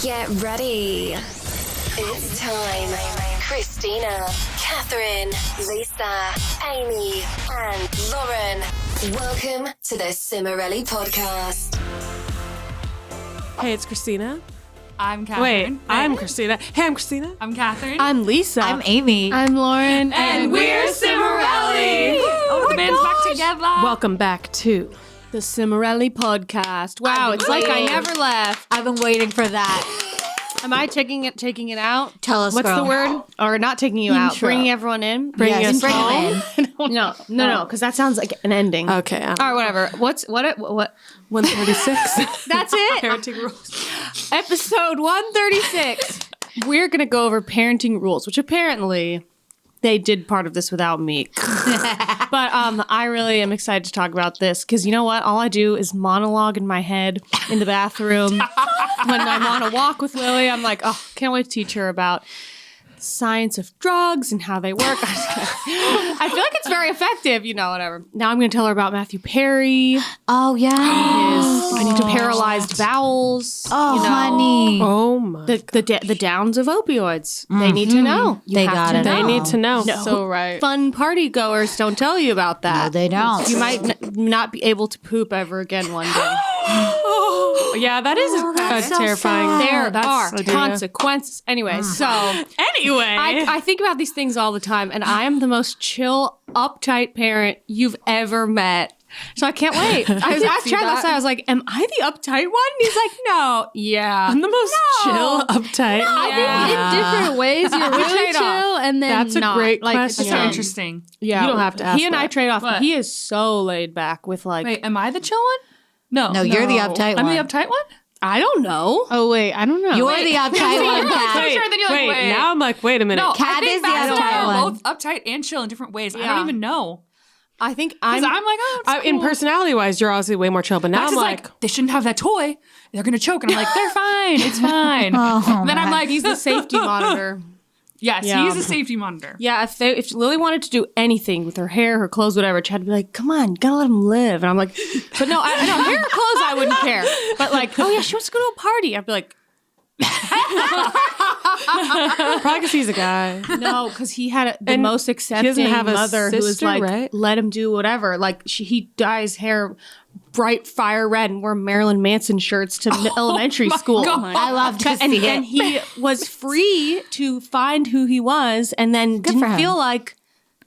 Get ready. It's time. Christina, Catherine, Lisa, Amy, and Lauren. Welcome to the Cimorelli podcast. Hey, it's Christina. I'm Catherine. Wait, I'm Christina. Hey, I'm Christina. I'm Catherine. I'm Lisa. I'm Amy. I'm Lauren. And we're Cimorelli. Oh the band's back together. Welcome back to the Cimorelli podcast. Wow, it's like I never left. I've been waiting for that. Am I taking it out? Tell us, What's girl. the word? Or not taking you out, Intro. bringing everyone in? Bringing Yes, us bring home. them in. No, because that sounds like an ending. Okay. All right, whatever. What? 136. That's it. Parenting rules. Episode 136. We're going to go over parenting rules, which apparently they did part of this without me. But I really am excited to talk about this because you know what? All I do is monologue in my head in the bathroom. When I'm on a walk with Lily, I'm like, oh, can't wait to teach her about science of drugs and how they work. I feel like it's very effective, whatever. Now I'm going to tell her about Matthew Perry. Oh, yeah. I need to paralyzed bowels. Oh, honey. Oh my. The downs of opioids. They need to know. You They have gotta to know. They need to know. No. So right. Fun party goers don't tell you about that. No, they don't. You might not be able to poop ever again one day. Yeah, that is that's so terrifying. sad. There are Oh, dear. consequences. Anyway, so Anyway. I think about these things all the time, and I am the most chill, uptight parent you've ever met. So I can't wait. I asked Chad last night, I was like, am I the uptight one? And he's like, no. Yeah. I'm the most chill, uptight. I think Yeah. in different ways you're really chill, and then That's a not. great like, question. That's so interesting. Yeah, You don't have to ask He and I that. trade off. What? He is so laid back with like. Wait, am I the chill one? No, you're the uptight I'm one. the uptight one? I don't know. Oh wait, I don't know. You're the uptight one, Kat. Wait. Sure, then you're like, wait. Now I'm like, wait a minute. No, Kat I think is the Matt and I uptight are one. both uptight and chill in different ways. I Yeah. don't even know. I think Because I'm. I'm like, oh, it's In cool. personality wise, you're obviously way more chill, but now Max I'm is like, they shouldn't have that toy. They're going to choke. And I'm like, they're fine. It's fine. Oh, then I'm like, He's the safety monitor. yes, Yeah. he's a safety monitor. Yeah, if Lily wanted to do anything with her hair, her clothes, whatever, Chad would be like, "Come on, you gotta let him live." And I'm like, "But no, hair or clothes, I wouldn't care." But like, oh yeah, she wants to go to a party. I'd be like, probably because he's a guy. no, because he had the And most he accepting doesn't have a mother who was sister, like, right? let him do whatever. Like he dyes hair bright fire red and wore Marilyn Manson shirts to elementary school. God. I love to And see then it. he was free to find who he was, and then for didn't him. feel like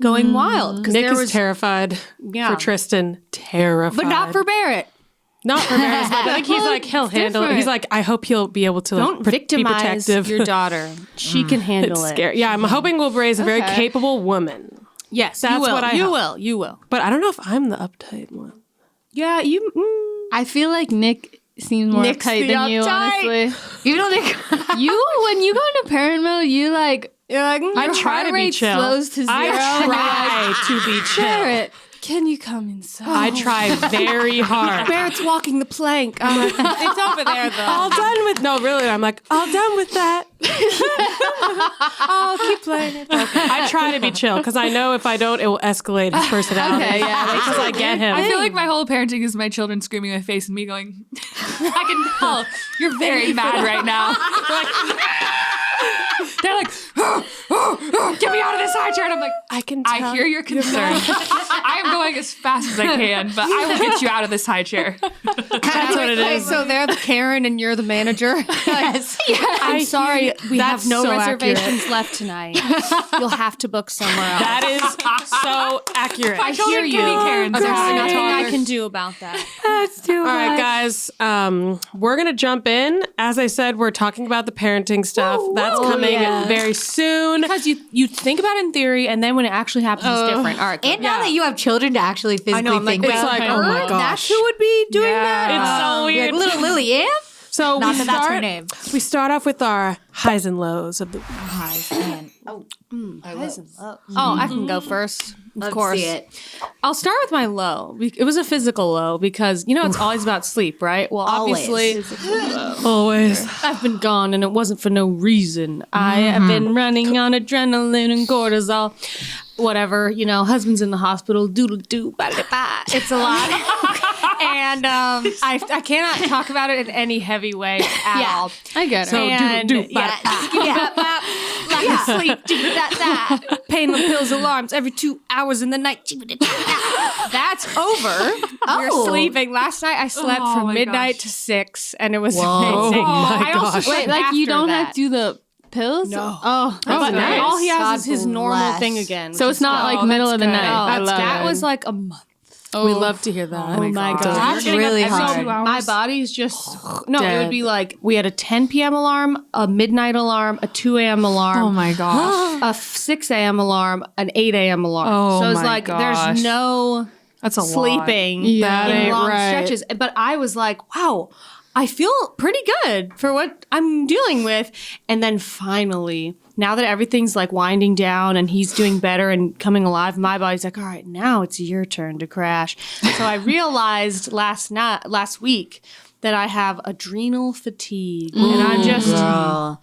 going wild because Nick there is was, terrified Yeah. for Tristan. Terrified. but not for Barrett. Not for marriage, but I think he's like, he'll handle it. different. He's like, I hope he'll be able to Don't be victimize protective. your daughter. She can handle It's it. scary. Yeah, I'm hoping we'll raise a very Okay. capable woman. Yes, That's you will. what I you hope. will. You will. But I don't know if I'm the uptight one. Yeah, you. I feel like Nick seems more Nick's uptight the than you, uptight. honestly. You don't think... You, when you go into parent mode, you like, You're like, I your try heart to be rate chill. slows to zero. I try to be chill. Barrett, can you come inside? I try very hard. Barrett's walking the plank. It's over there, though. All done with. No, really. I'm like, all done with that. Oh, keep playing it. I try to be chill because I know if I don't, it will escalate his personality. Okay, yeah, Because I get him. I feel like my whole parenting is my children screaming in my face and me going, I can tell you're very mad right now. They're like, get me out of this high chair. And I'm like, I can tell. I hear your concern. I am going as fast as I can, but I will get you out of this high chair. That's what it is. So they're the Karen and you're the manager. Yes. I'm sorry, we That's have no so reservations left tonight. You'll have to book somewhere else. That is so accurate. My children can be Karens. There's Okay. nothing I can do about that. All right, guys. We're gonna jump in. As I said, we're talking about the parenting stuff. That's coming very soon. Because you think about it in theory, and then when it actually happens, it's different. All right, cool. And now that you have children to actually physically I'm like, think wait, It's about like, oh my That's gosh. who would be doing that? It's so You're weird. like, little Lily Ann? So Not we that that's her start. name. We start off with our highs and lows of the. Oh, I can go first. Of course. See it. I'll start with my low. It was a physical low because, it's always about sleep, right? Well, Always. obviously, Always. I've been gone and it wasn't for no reason. I have been running on adrenaline and cortisol. Whatever, husband's in the hospital, doodle-doo, ba-da-ba. It's a lot. And I cannot talk about it in any heavy way at all. I get it. So And lack of sleep, that. Pain with pills, alarms every 2 hours in the night. That's over. We're sleeping. Last night I slept from my midnight gosh. to 6, and it was Oh amazing. my I also gosh. slept Wait, like you after don't that. have to do the pills? No. Oh, But nice. all he has God is his normal bless. thing again. so which it's is not good. like middle of the good. night. That was like a month. We love to hear that. Oh my God. That's really hard. My body's just no. It Dead. would be like we had a 10 p.m. alarm, a midnight alarm, a 2 a.m. alarm. Oh my gosh. A 6 a.m. alarm, an 8 a.m. alarm. Oh so it's my like gosh. there's no That's a lot. sleeping Yeah. in That ain't long right. stretches. But I was like, wow, I feel pretty good for what I'm dealing with. And then finally, now that everything's like winding down and he's doing better and coming alive, my body's like, all right, now it's your turn to crash. So I realized last week that I have adrenal fatigue. And I'm just Girl.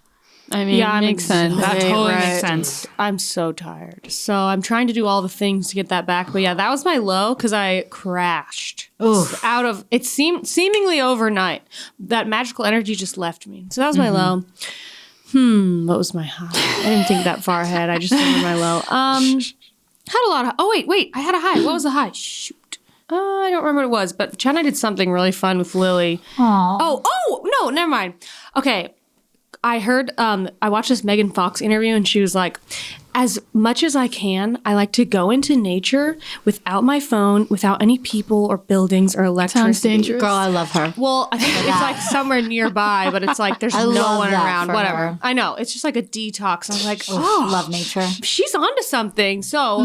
I mean, Yeah, it I'm makes sense. That Right, totally right. makes sense. I'm so tired. So I'm trying to do all the things to get that back. But yeah, that was my low because I crashed. Oof. Out of it seemingly overnight. That magical energy just left me. So that was my low. What was my high? I didn't think that far ahead. I just remember my low. Had a lot of wait, I had a high. What was the high? Shoot. I don't remember what it was, but China did something really fun with Lily. Oh, no, never mind. Okay. I heard, I watched this Megan Fox interview and she was like, as much as I can, I like to go into nature without my phone, without any people or buildings or electricity. Sounds dangerous. Girl, I love her. Well, I think it's like somewhere nearby, but it's like there's I no love one that around. for Whatever. her. I know. It's just like a detox. I was like, Love nature. she's onto something. So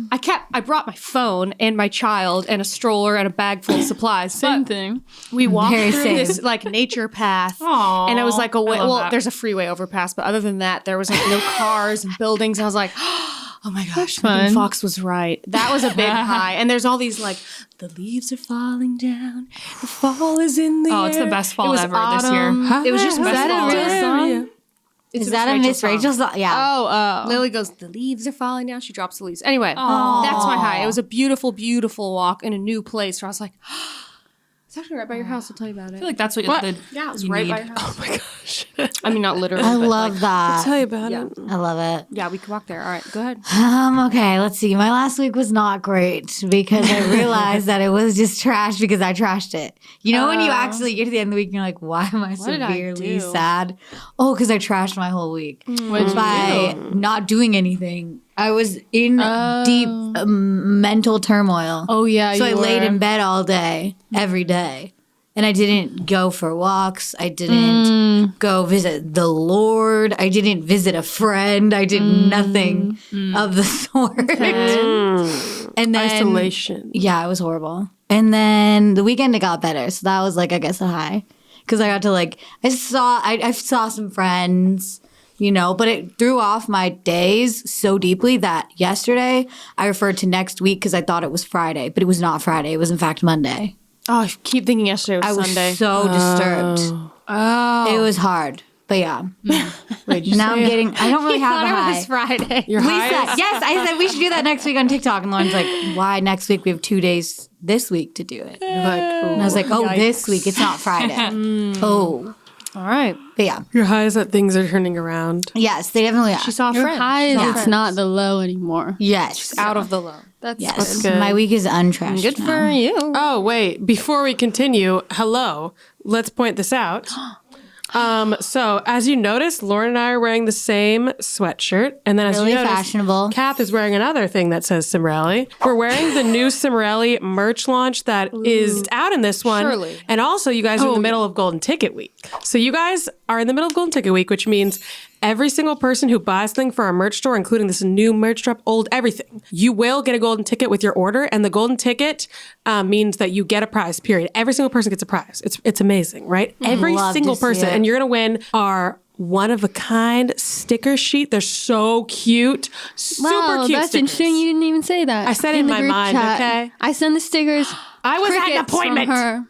I brought my phone and my child and a stroller and a bag full of supplies. Same But thing. we walked Very through same. this like nature path. Aw, And it was like a way, I love well, that. there's a freeway overpass, but other than that, there was like no cars and buildings. And I was like, oh my gosh, Megan fun. Fox was right. That was a big high. And there's all these like, the leaves are falling down, the fall is in the air. Oh, it's the best fall It was ever this year. autumn. It was just Is best that a fall real ever. song? Is that a Miss Rachel song? Yeah. Oh. Lily goes, the leaves are falling down. She drops the leaves. Anyway, that's my high. It was a beautiful, beautiful walk in a new place where I was like, it's actually right by your house. I'll tell you about I it. feel like that's what What? the Yeah, it was you right need. by your house. Oh my gosh. I mean, not literally. I but, love like, that. Tell you about Yeah. it. I love it. Yeah, we could walk there. All right, go ahead. Okay, let's see. My last week was not great because I realized that it was just trash because I trashed it. You know, when you actually get to the end of the week and you're like, why am I did I severely do? sad? Oh, because I trashed my whole week What'd you by not doing anything. I was in deep mental turmoil. Oh, yeah. So I you laid were. in bed all day, every day. And I didn't go for walks. I didn't go visit the Lord. I didn't visit a friend. I did nothing of the sort. And then Isolation. yeah, it was horrible. And then the weekend it got better. So that was like, I guess, a high. Because I got to like, I saw some friends, you know, but it threw off my days so deeply that yesterday I referred to next week because I thought it was Friday, but it was not Friday. It was in fact Monday. Oh, I keep thinking yesterday was I was Sunday. so disturbed. Oh. It was hard. But yeah. Now I'm getting, I don't really have a thought it high. was Friday. Your Lisa, high is- yes, I said we should do that next week on TikTok. And Lauren's like, why next week? We have 2 days this week to do it. And I was like, oh, this week. It's not Friday. Oh. All right. But yeah. Your high is that things are turning around. Yes, they definitely are. She saw a Your friend. high is She saw it's friends. not the low anymore. Yes. out of the low. That's Yes. good. My week is untrashed. Good now. for you. Oh, wait. Before we continue, hello. Let's point this out. So as you noticed, Lauren and I are wearing the same sweatshirt. And then as Really you noticed, fashionable. Kath is wearing another thing that says Cimorelli. We're wearing the new Cimorelli merch launch that is out in this one. Surely. And also you guys are in the middle of Golden Ticket Week. So you guys are in the middle of Golden Ticket Week, which means every single person who buys something for our merch store, including this new merch drop, old, everything, you will get a golden ticket with your order. And the golden ticket means that you get a prize, period. Every single person gets a prize. It's amazing, right? Every Love to single see person. it. And you're going to win our one-of-a-kind sticker sheet. They're so cute. Super wow, cute that's stickers. interesting. You didn't even say that. I said it in the my group mind, chat. okay? I send the stickers. I was at an crickets from appointment. her.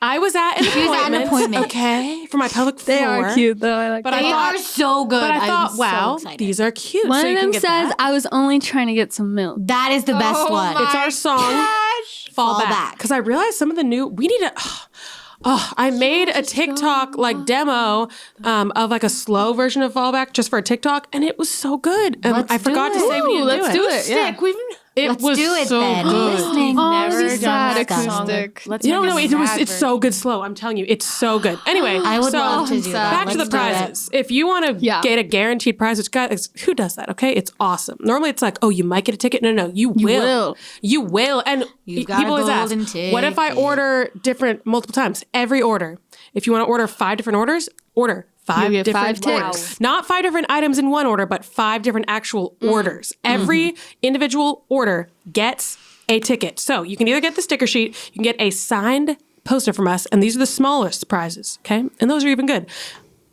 I was at an appointment. was at an appointment. Okay, for my pelvic floor. They are cute though. I like But them. I They thought, are so good. but I thought, I'm wow, so excited. these are cute. One so of you can them get says, that. "I was only trying to get some milk." That is the best one. It's our song. fall Fall back. back. Because I realized some of the new, we need to, I made a TikTok like demo of like a slow version of fallback just for a TikTok, and it was so good. And Let's I forgot do to it. say we need to let's do it. it. Yeah. It Let's was do it so then. good. Listening. Never This is done sad that acoustic. Let's You don't make know, a it was, sad it's so good slow. I'm telling you, it's so good. Anyway, I would so love to do that. back to the Let's do it. prizes. If you want to Yeah. get a guaranteed prize, which guys, who does that? Okay, it's awesome. Normally, it's like, oh, you might get a ticket. No, you will. You will. And You've got people a always ask, golden what if I ticket. order different multiple times? Every order. If you want to order 5 different orders, order 5 get different 5 ticks. orders. Not 5 different items in one order, but 5 different actual orders. Every individual order gets a ticket. So you can either get the sticker sheet, you can get a signed poster from us, and these are the smallest prizes, okay? And those are even good.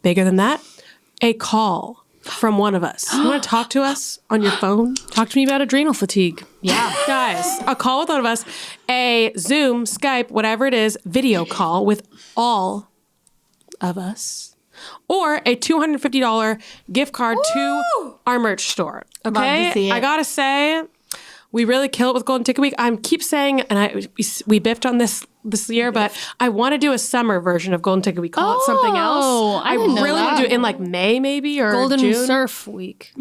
Bigger than that, a call from one of us. You want to talk to us on your phone? Talk to me about adrenal fatigue. Yeah. Guys, a call with one of us, a Zoom, Skype, whatever it is, video call with all of us, or a $250 gift card to our merch store. Okay, to see it. I gotta say, we really kill it with Golden Ticket Week. I keep saying, and we biffed on this year, but I want to do a summer version of Golden Ticket Week. Call it something else. I didn't know really want to that. do it in like May maybe or Golden June. Surf Week.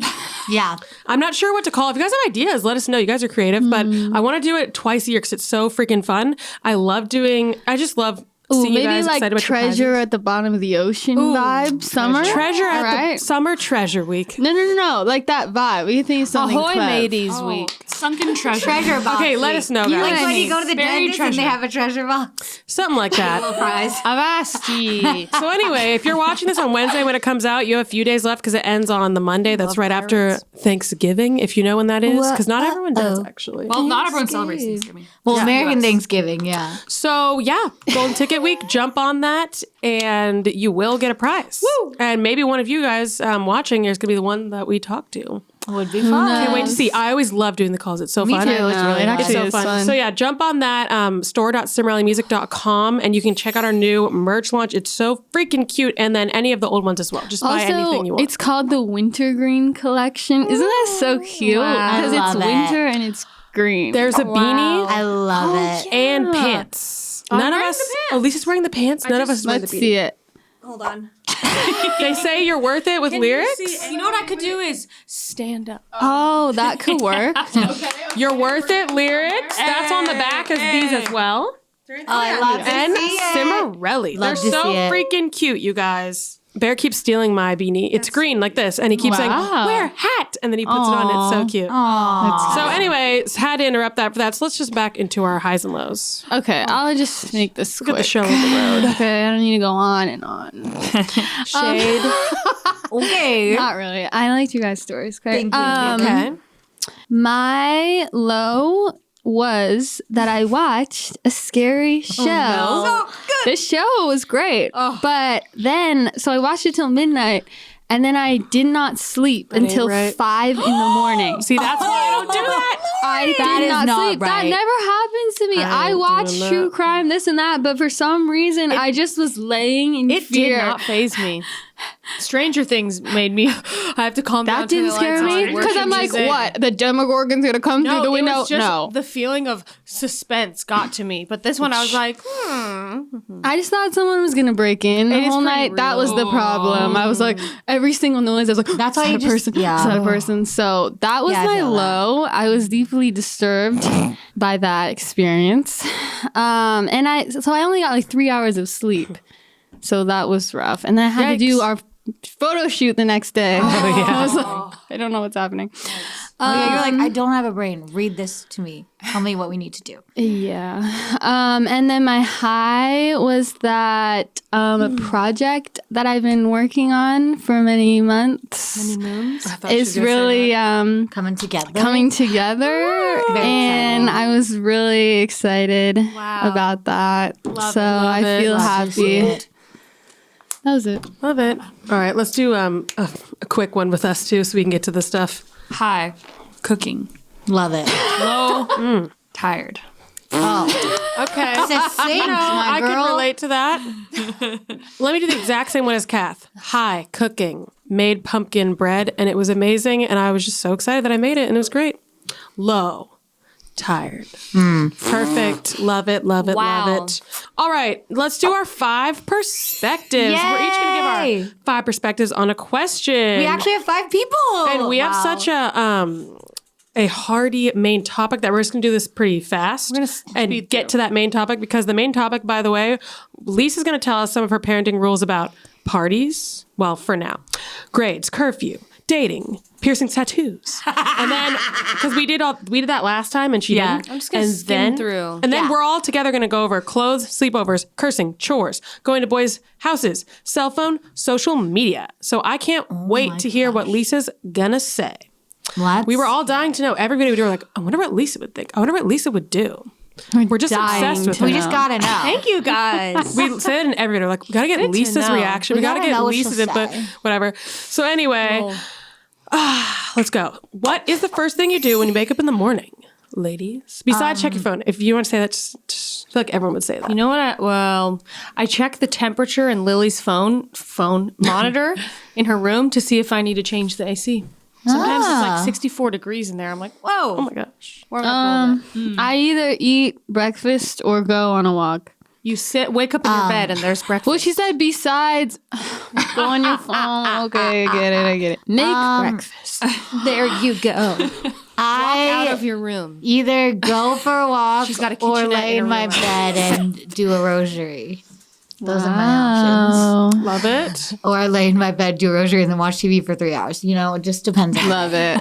Yeah. I'm not sure what to call. If you guys have ideas, let us know. You guys are creative, but I want to do it twice a year because it's so freaking fun. I just love Ooh, seeing you maybe guys like excited about your prizes. treasure at the bottom of the ocean vibe. Summer. Treasure at Right? the Summer Treasure Week. No. Like that vibe. We can think of something Ahoy clever. mateys week. Sunken treasure. Treasure box. Okay, let week. us know, You guys. Like and when me. you go to the Buried dentist and they treasure. have a treasure box. Something like Little that. prize. Avasti. So anyway, if you're watching this on Wednesday when it comes out, you have a few days left because it ends on the Monday. That's right after Thanksgiving, if you know when that is, because not everyone does actually. Well, not everyone celebrates Thanksgiving. Well, Yeah. American US. Thanksgiving, yeah. So yeah, Golden Ticket Week, jump on that, and you will get a prize. Woo! And maybe one of you guys watching is gonna be the one that we talk to. Would be fun. Can't wait to see. I always love doing the calls. It's so Me fun. too. It's really It fun. It's actually so is fun. fun. So yeah, jump on that store.cimorellimusic.com and you can check out our new merch launch. It's so freaking cute, and then any of the old ones as well. Just buy anything Also, you want. it's called the Wintergreen Collection. Isn't that so cute? Wow. Because I it's love it. winter and it's green. There's a beanie I love it. and pants. None of us. Oh, Lisa's wearing the pants. None of us is wearing the Let's beanie. see it. Hold on. They say you're worth it with lyrics. You know what I could do is stand up. Oh, that could work. You're worth it lyrics. That's on the back as these as well. Oh, I love to And see it. Cimorelli. Love They're to so see it. freaking cute, you guys. Bear keeps stealing my beanie. It's green like this, and he keeps saying, Wow. "Wear hat," and then he puts it on. It's so cute. So, anyways, had to interrupt that for that. So let's just back into our highs and lows. Okay, I'll just make this Look at quick. the show of the road. Okay, I don't need to go on and on. Shade. Okay. Not really. I liked you guys' stories. Okay. Thank you. Okay. My low was that I watched a scary show. So good. The show was great. But then, so I watched it till midnight, and then I did not sleep ain't until right. 5 in the morning. See, that's why I don't do that. I That did is not not sleep. That right. never happens to me. I I ain't watch doing true that. crime, this and that, but for some reason, I just was laying in It fear. did not faze me. Stranger Things made me. I have to calm down. That didn't scare me because I'm like, what? The Demogorgon's gonna come through the window? It was just No, the feeling of suspense got to me. But this one, I was like, I just thought someone was gonna break in the It is whole pretty night. That was the real. problem. I was like, every single noise, I was like, That's is why that you a just- person? yeah. Is that a person? So that was Yeah, I my feel that. low. I was deeply disturbed by that experience, and I only got like 3 hours of sleep, so that was rough. And then I had to do Yikes. our photo shoot the next day. I was like, I don't know what's happening. Okay, you're like, I don't have a brain. Read this to me. Tell me what we need to do. Yeah. And then my high was that a project that I've been working on for many months is really Coming together. coming together. And I was really excited about that. So I feel Love to see happy. it. That was it. Love it. All right, let's do a quick one with us too, so we can get to the stuff. Hi. Cooking. Love it. Low. Tired. Okay. Succinct, my I girl. can relate to that. Let me do the exact same one as Kath. Hi, cooking. Made pumpkin bread, and it was amazing, and I was just so excited that I made it, and it was great. Low. tired. Perfect. Love it, love it, Wow. love it. All right, let's do our 5 perspectives. We're each going to give Yay! our 5 perspectives on a question. We actually have 5 people. and we have such a hearty main topic that we're just going to do this pretty fast and get to that main topic, because the main topic, by the way, Lisa's going to tell us some of her parenting rules about parties. Well, for now, grades, curfew, dating, piercing, tattoos, and then because we did that last time and she didn't. I'm just gonna skim through. And then we're all together going to go over clothes, sleepovers, cursing, chores, going to boys' houses, cell phone, social media. So I can't wait to hear what Lisa's gonna say. We were all dying to know. Everybody would be like, I wonder what Lisa would think. I wonder what Lisa would do. We're just obsessed with her. We just gotta know. Thank you guys. We say it in every video. Like, we gotta get Lisa's know. reaction. We gotta gotta get know what Lisa's she'll input. say. Whatever. So anyway, let's go. What is the first thing you do when you wake up in the morning, ladies? Besides check your phone. If you want to say that, just feel like everyone would say that. You know what? I check the temperature in Lily's phone monitor in her room to see if I need to change the AC. Sometimes it's like 64 degrees in there. I'm like, whoa. Oh my gosh. Warm up a little bit. I either eat breakfast or go on a walk. You wake up in your bed and there's breakfast. Well, she said besides go on your phone. Okay, I get it. Make breakfast. there you go. Out I of your room. either go for a walk She's got a or kitchenette lay in in her my room. bed and do a rosary. Those are my options. Love it. Or I lay in my bed, do a rosary, and then watch TV for 3 hours. You know, it just depends on Love it.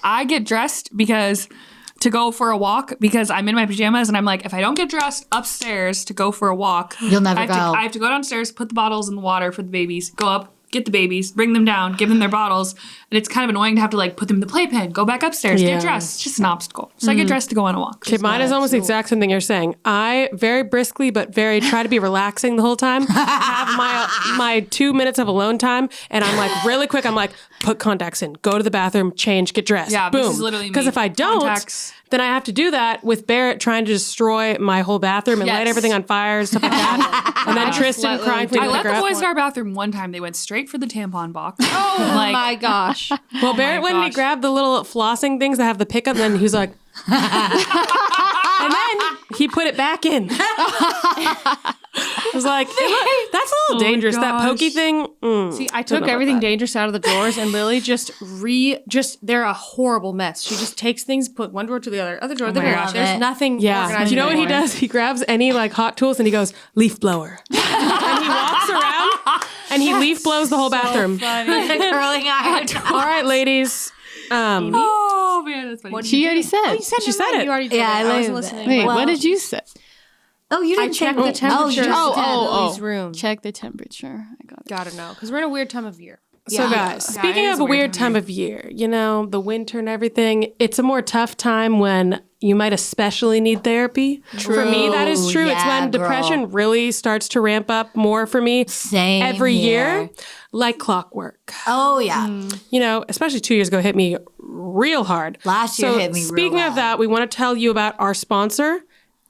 I get dressed to go for a walk because I'm in my pajamas and I'm like, if I don't get dressed upstairs to go for a walk, You'll never I have go. I have to go downstairs, put the bottles in the water for the babies, go up, get the babies, bring them down, give them their bottles, and it's kind of annoying to have to like put them in the playpen, go back upstairs, Yeah. get dressed. It's just an obstacle. So I get dressed to go on a walk. Okay, mine is almost the exact same thing you're saying. I very briskly but very try to be relaxing the whole time. Have my 2 minutes of alone time, and I'm like really quick. I'm like, put contacts in, go to the bathroom, change, get dressed. Yeah, boom. this is literally me. Because if I don't, Contacts. then I have to do that with Barrett trying to destroy my whole bathroom and light Yes. everything on fire and stuff like that. And then Tristan crying for me I to let pick her the up. boys in our bathroom one time. They went straight for the tampon box. Oh Like, my gosh. Well, Barrett went and he gosh. grabbed the little flossing things that have the pickup, and then he was like, and then he put it back in. I was like, that's a little dangerous. That gosh. pokey thing. See, I took everything dangerous out of the drawers, and Lily they're a horrible mess. She just takes things, put one drawer to the other drawer. my gosh. There's nothing. Yeah. organized You know what he anymore. does? He grabs any like hot tools and he goes, leaf blower. And he walks around and he leaf blows the whole bathroom. curling iron. All right, ladies. oh man, that's funny. She already said. She said it. You already did Yeah, it. I I wasn't leave listening. Wait, Well- what did you say? Oh, you I didn't checked say the temperature Oh, in Lily's room. Check the temperature. I got it. Gotta know, because we're in a weird time of year. So guys, speaking it is of a weird time of year, you know, the winter and everything, it's a more tough time when you might especially need therapy. For me, that is true. It's Yeah, when girl. depression really starts to ramp up more for me Same every here. year, like clockwork. Oh, yeah. You know, especially 2 years ago, hit me real hard. Last year So hit me real speaking of bad. that, we want to tell you about our sponsor,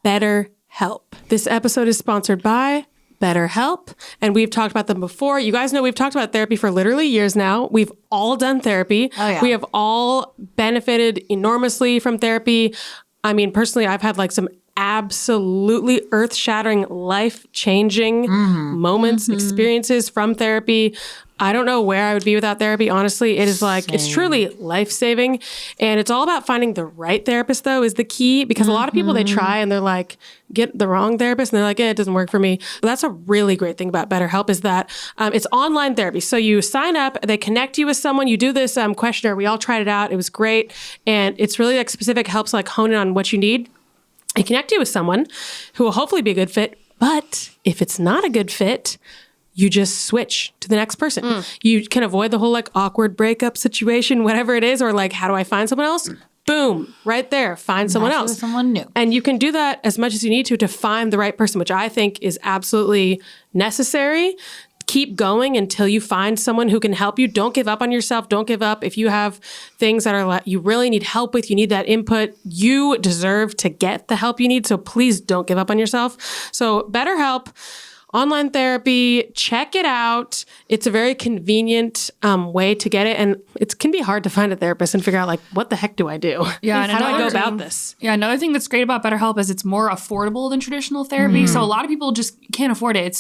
BetterHelp. This episode is sponsored by BetterHelp, and we've talked about them before. You guys know we've talked about therapy for literally years now. We've all done therapy. Oh, yeah. We have all benefited enormously from therapy. I mean, personally, I've had like some absolutely earth-shattering, life-changing moments, experiences from therapy. I don't know where I would be without therapy. Honestly, it is like, it's truly life-saving. And it's all about finding the right therapist, though, is the key. Because a lot of people, they try and they're like, get the wrong therapist. And they're like, it doesn't work for me. But that's a really great thing about BetterHelp is that it's online therapy. So you sign up, they connect you with someone, you do this questionnaire. We all tried it out. It was great. And it's really like specific, helps like hone in on what you need. They connect you with someone who will hopefully be a good fit. But if it's not a good fit, you just switch to the next person. You can avoid the whole like awkward breakup situation, whatever it is, or like, how do I find someone else? Boom, right there, find someone Match else. with someone new. And you can do that as much as you need to find the right person, which I think is absolutely necessary. Keep going until you find someone who can help you. Don't give up on yourself. Don't give up. If you have things that are like you really need help with, you need that input, you deserve to get the help you need. So please don't give up on yourself. So BetterHelp online therapy. Check it out. It's a very convenient way to get it. And it can be hard to find a therapist and figure out, like, what the heck do I do? Yeah, and How do I go another- about this? Yeah, another thing that's great about BetterHelp is it's more affordable than traditional therapy. So a lot of people just can't afford it.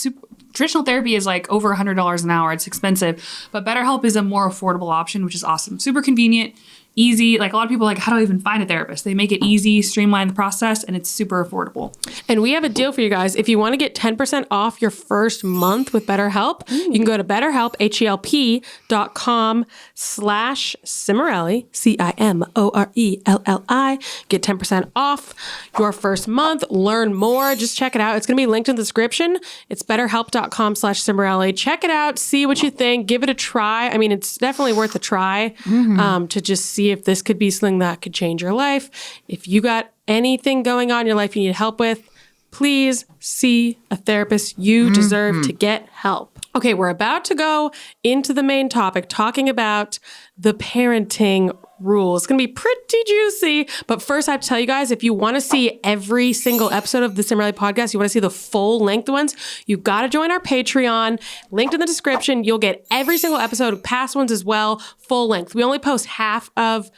Traditional therapy is like over $100 an hour. It's expensive. But BetterHelp is a more affordable option, which is awesome. Super convenient, easy. Like a lot of people are like, how do I even find a therapist? They make it easy, streamline the process, and it's super affordable. And we have a deal for you guys. If you want to get 10% off your first month with BetterHelp, you can go to BetterHelp, HELP.com/Cimorelli, CIMORELLI. Get 10% off your first month. Learn more. Just check it out. It's going to be linked in the description. It's BetterHelp.com/Cimorelli. Check it out. See what you think. Give it a try. I mean, it's definitely worth a try to just see if this could be something that could change your life. If you got anything going on in your life you need help with, please see a therapist. You deserve to get help. Okay, we're about to go into the main topic, talking about the parenting rules. It's going to be pretty juicy. But first, I have to tell you guys, if you want to see every single episode of the Cimorelli podcast, you want to see the full length ones, you got to join our Patreon. Linked in the description. You'll get every single episode, past ones as well, full length. We only post half of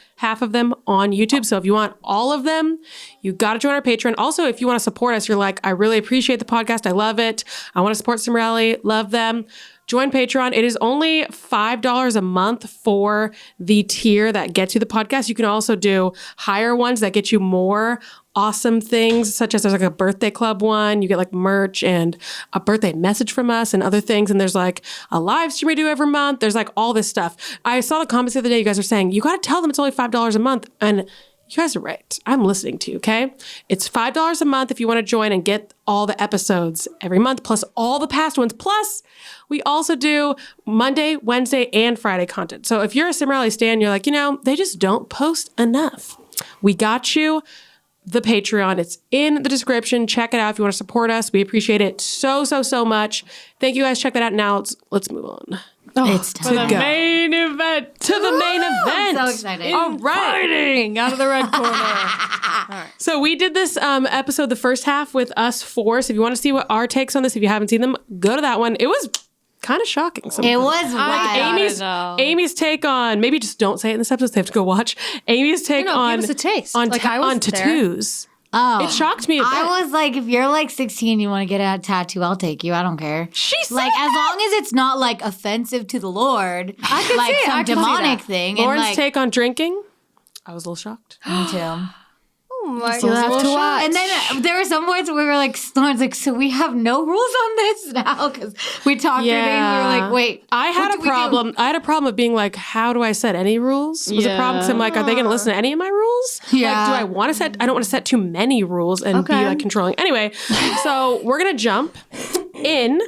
them on YouTube. So if you want all of them, you got to join our Patreon. Also, if you want to support us, you're like, I really appreciate the podcast. I love it. I want to support Cimorelli. Love them. Join Patreon. It is only $5 a month for the tier that gets you the podcast. You can also do higher ones that get you more awesome things, such as there's like a birthday club one. You get like merch and a birthday message from us and other things. And there's like a live stream we do every month. There's like all this stuff. I saw the comments the other day. You guys are saying, you got to tell them it's only $5 a month. And you guys are right. I'm listening to you, okay? It's $5 a month if you want to join and get all the episodes every month, plus all the past ones. Plus, we also do Monday, Wednesday, and Friday content. So if you're a Cimorelli stan, you're like, they just don't post enough. We got you. The Patreon. It's in the description. Check it out if you want to support us. We appreciate it so much. Thank you guys. Check that out now. Let's move on. It's time. To go. Main event. To the main event. I'm so excited. All right. Fighting out of the red corner. So we did this episode, the first half, with us four. So if you want to see what our takes on this, if you haven't seen them, go to that one. It was kind of shocking. It was wild. Amy's take on, maybe just don't say it in this episode, so they have to go watch. Amy's take on, give us a taste. on, Like, I on wasn't there. tattoos. Oh. It shocked me a bit. I was like, if you're like 16, you want to get a tattoo, I'll take you. I don't care. She said like, as that. long as it's not like offensive to the Lord, I can like see it. some I can see demonic that. thing. Lauren's and like, take on drinking. I was a little shocked. me too. You'll have to watch. And then there were some points where we were like, Lauren's like, so we have no rules on this now because we talked through things. We were like, wait, I had what a do we do? problem. I had a problem of being like, how do I set any rules? Was a problem because I'm like, are they going to listen to any of my rules? Yeah. Like, do I want to set? I don't want to set too many rules and be like controlling. Anyway, so we're gonna jump in.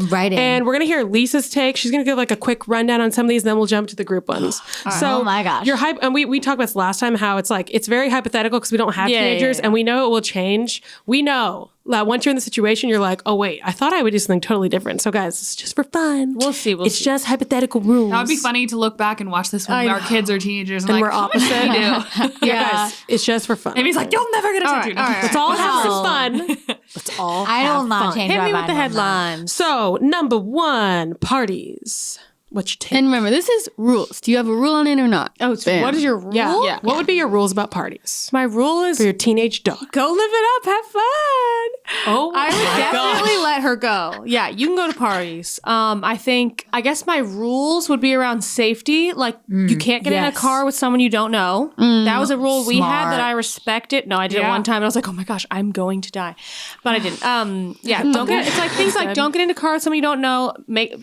Right in. And we're going to hear Lisa's take. She's going to give like a quick rundown on some of these, and then we'll jump to the group ones. So Oh my gosh. Your hype, and we talked about this last time, how it's like, it's very hypothetical because we don't have teenagers and we know it will change. We know that once you're in the situation, you're like, oh wait, I thought I would do something totally different. So guys, it's just for fun. We'll see. It's just hypothetical rules. That would be funny to look back and watch this when our kids are teenagers and, And like, we're opposite. what did we do? Yeah, guys, it's just for fun. Maybe he's like, you'll never get a tattoo. Let's all have Well, some fun. Let's all I have will not fun. change Hit my me with mind the on that. headlines. So, number one, parties. What's your take? And remember, this is rules. Do you have a rule on it or not? Oh, so Bam. what is your rule? Yeah. What would be your rules about parties My rule is for your teenage dog? go live it up, have fun. Oh, I would my definitely gosh. let her go. Yeah, you can go to parties. I guess my rules would be around safety. Like you can't get in a yes. car with someone you don't know. That was a rule we had Smart. that I respected. No, I did it one time and I was like, oh my gosh, I'm going to die. But I didn't. Don't get it's like things like don't get in a car with someone you don't know.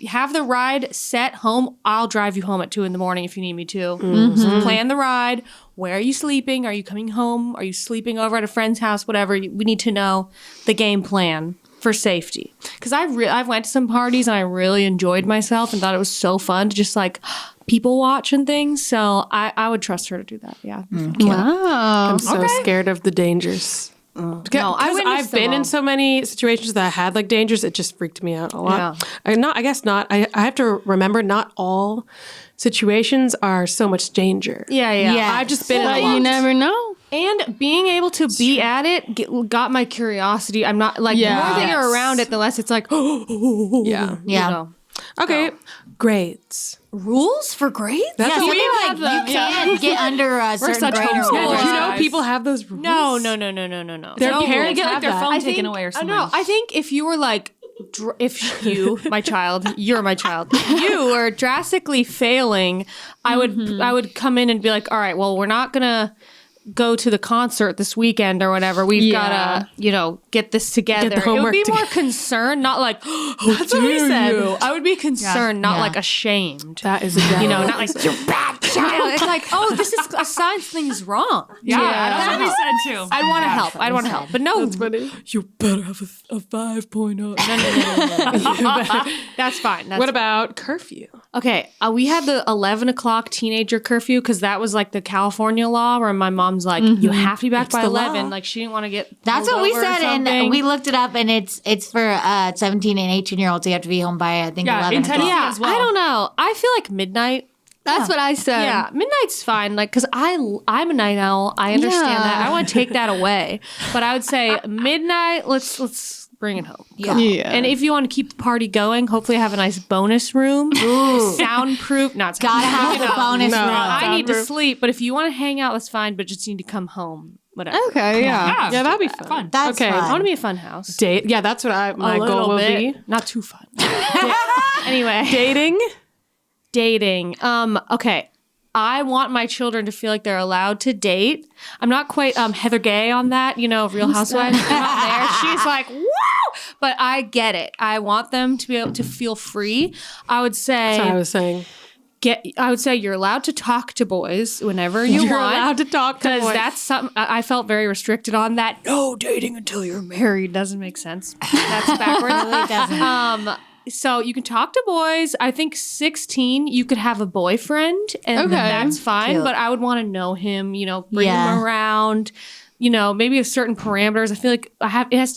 Have the ride set home. I'll drive you home at 2 a.m. if you need me to. So plan the ride. Where are you sleeping? Are you coming home? Are you sleeping over at a friend's house? Whatever. We need to know the game plan for safety. Because I've went to some parties and I really enjoyed myself and thought it was so fun to just like people watch and things. So I would trust her to do that. Yeah. Wow. I'm so scared of the dangers. No, Because witnessed I've them been all. in so many situations that had like dangers, it just freaked me out a lot. Yeah. I guess not. I have to remember not all situations are so much danger. Yeah. Yeah. I've just been in But a lot. you never know. And being able to be at it got my curiosity. I'm not like, the more that you're around it, the less it's like, Yeah. Yeah. You know. Okay. Grades. Rules for grades? That's Yeah, what something we like you can't get under a certain such grade or homeschoolers. Yeah, whatever. you know people have those rules. No. Their No, parents they get like have their that. phone taken away or something. No, I think if you were like, if you, my child, you're my child, you were drastically failing, I would come in and be like, all right, well, we're not gonna go to the concert this weekend or whatever. We've gotta, get this together. the It would homework be more together. concerned, not like, that's what we said. I would be concerned, not Yeah. like ashamed. That is exactly. Not like, you bad child. It's like, oh, this is a sign something's wrong. Yeah, that's what we said too. I'd want to help. I'd want to help. But no, You better have a 5.0. that's fine. That's What about curfew? Okay, we had the 11 o'clock teenager curfew because that was like the California law where my mom's like, you have to be back by the 11. law. Like she didn't want to get That's pulled what we over or said, and something. we looked it up, and it's for 17 and 18-year-olds. So you have to be home by I think Yeah, 11 in o'clock. Tennessee Yeah, as well. I don't know. I feel like midnight. That's what I said. Yeah, midnight's fine. Like, cause I'm a night owl. I understand Yeah. that. I want to take that away, but I would say midnight. Let's bring it home. Yeah. And if you want to keep the party going, hopefully have a nice bonus room, soundproof. Not Gotta have the bonus No. room. I need to sleep, but if you want to hang out, that's fine. But just need to come home. Whatever. Okay, yeah. Yeah, that'd be fun. That's okay. fun. I want to be a fun house. Date. Yeah, that's what my goal little will bit. be. Not too fun. Anyway, dating. Okay. I want my children to feel like they're allowed to date. I'm not quite Heather Gay on that, Real Housewives. I'm not there. She's like, woo! But I get it. I want them to be able to feel free. I would say That's what I was saying. you're allowed to talk to boys whenever you You're want. allowed to talk to Because boys. that's something I felt very restricted on that. No dating until you're married doesn't make sense. That's backwards. Really doesn't. So you can talk to boys. I think 16, you could have a boyfriend, and that's fine. Cute. But I would want to know him. Bring Yeah. him around. Maybe with certain parameters. I feel like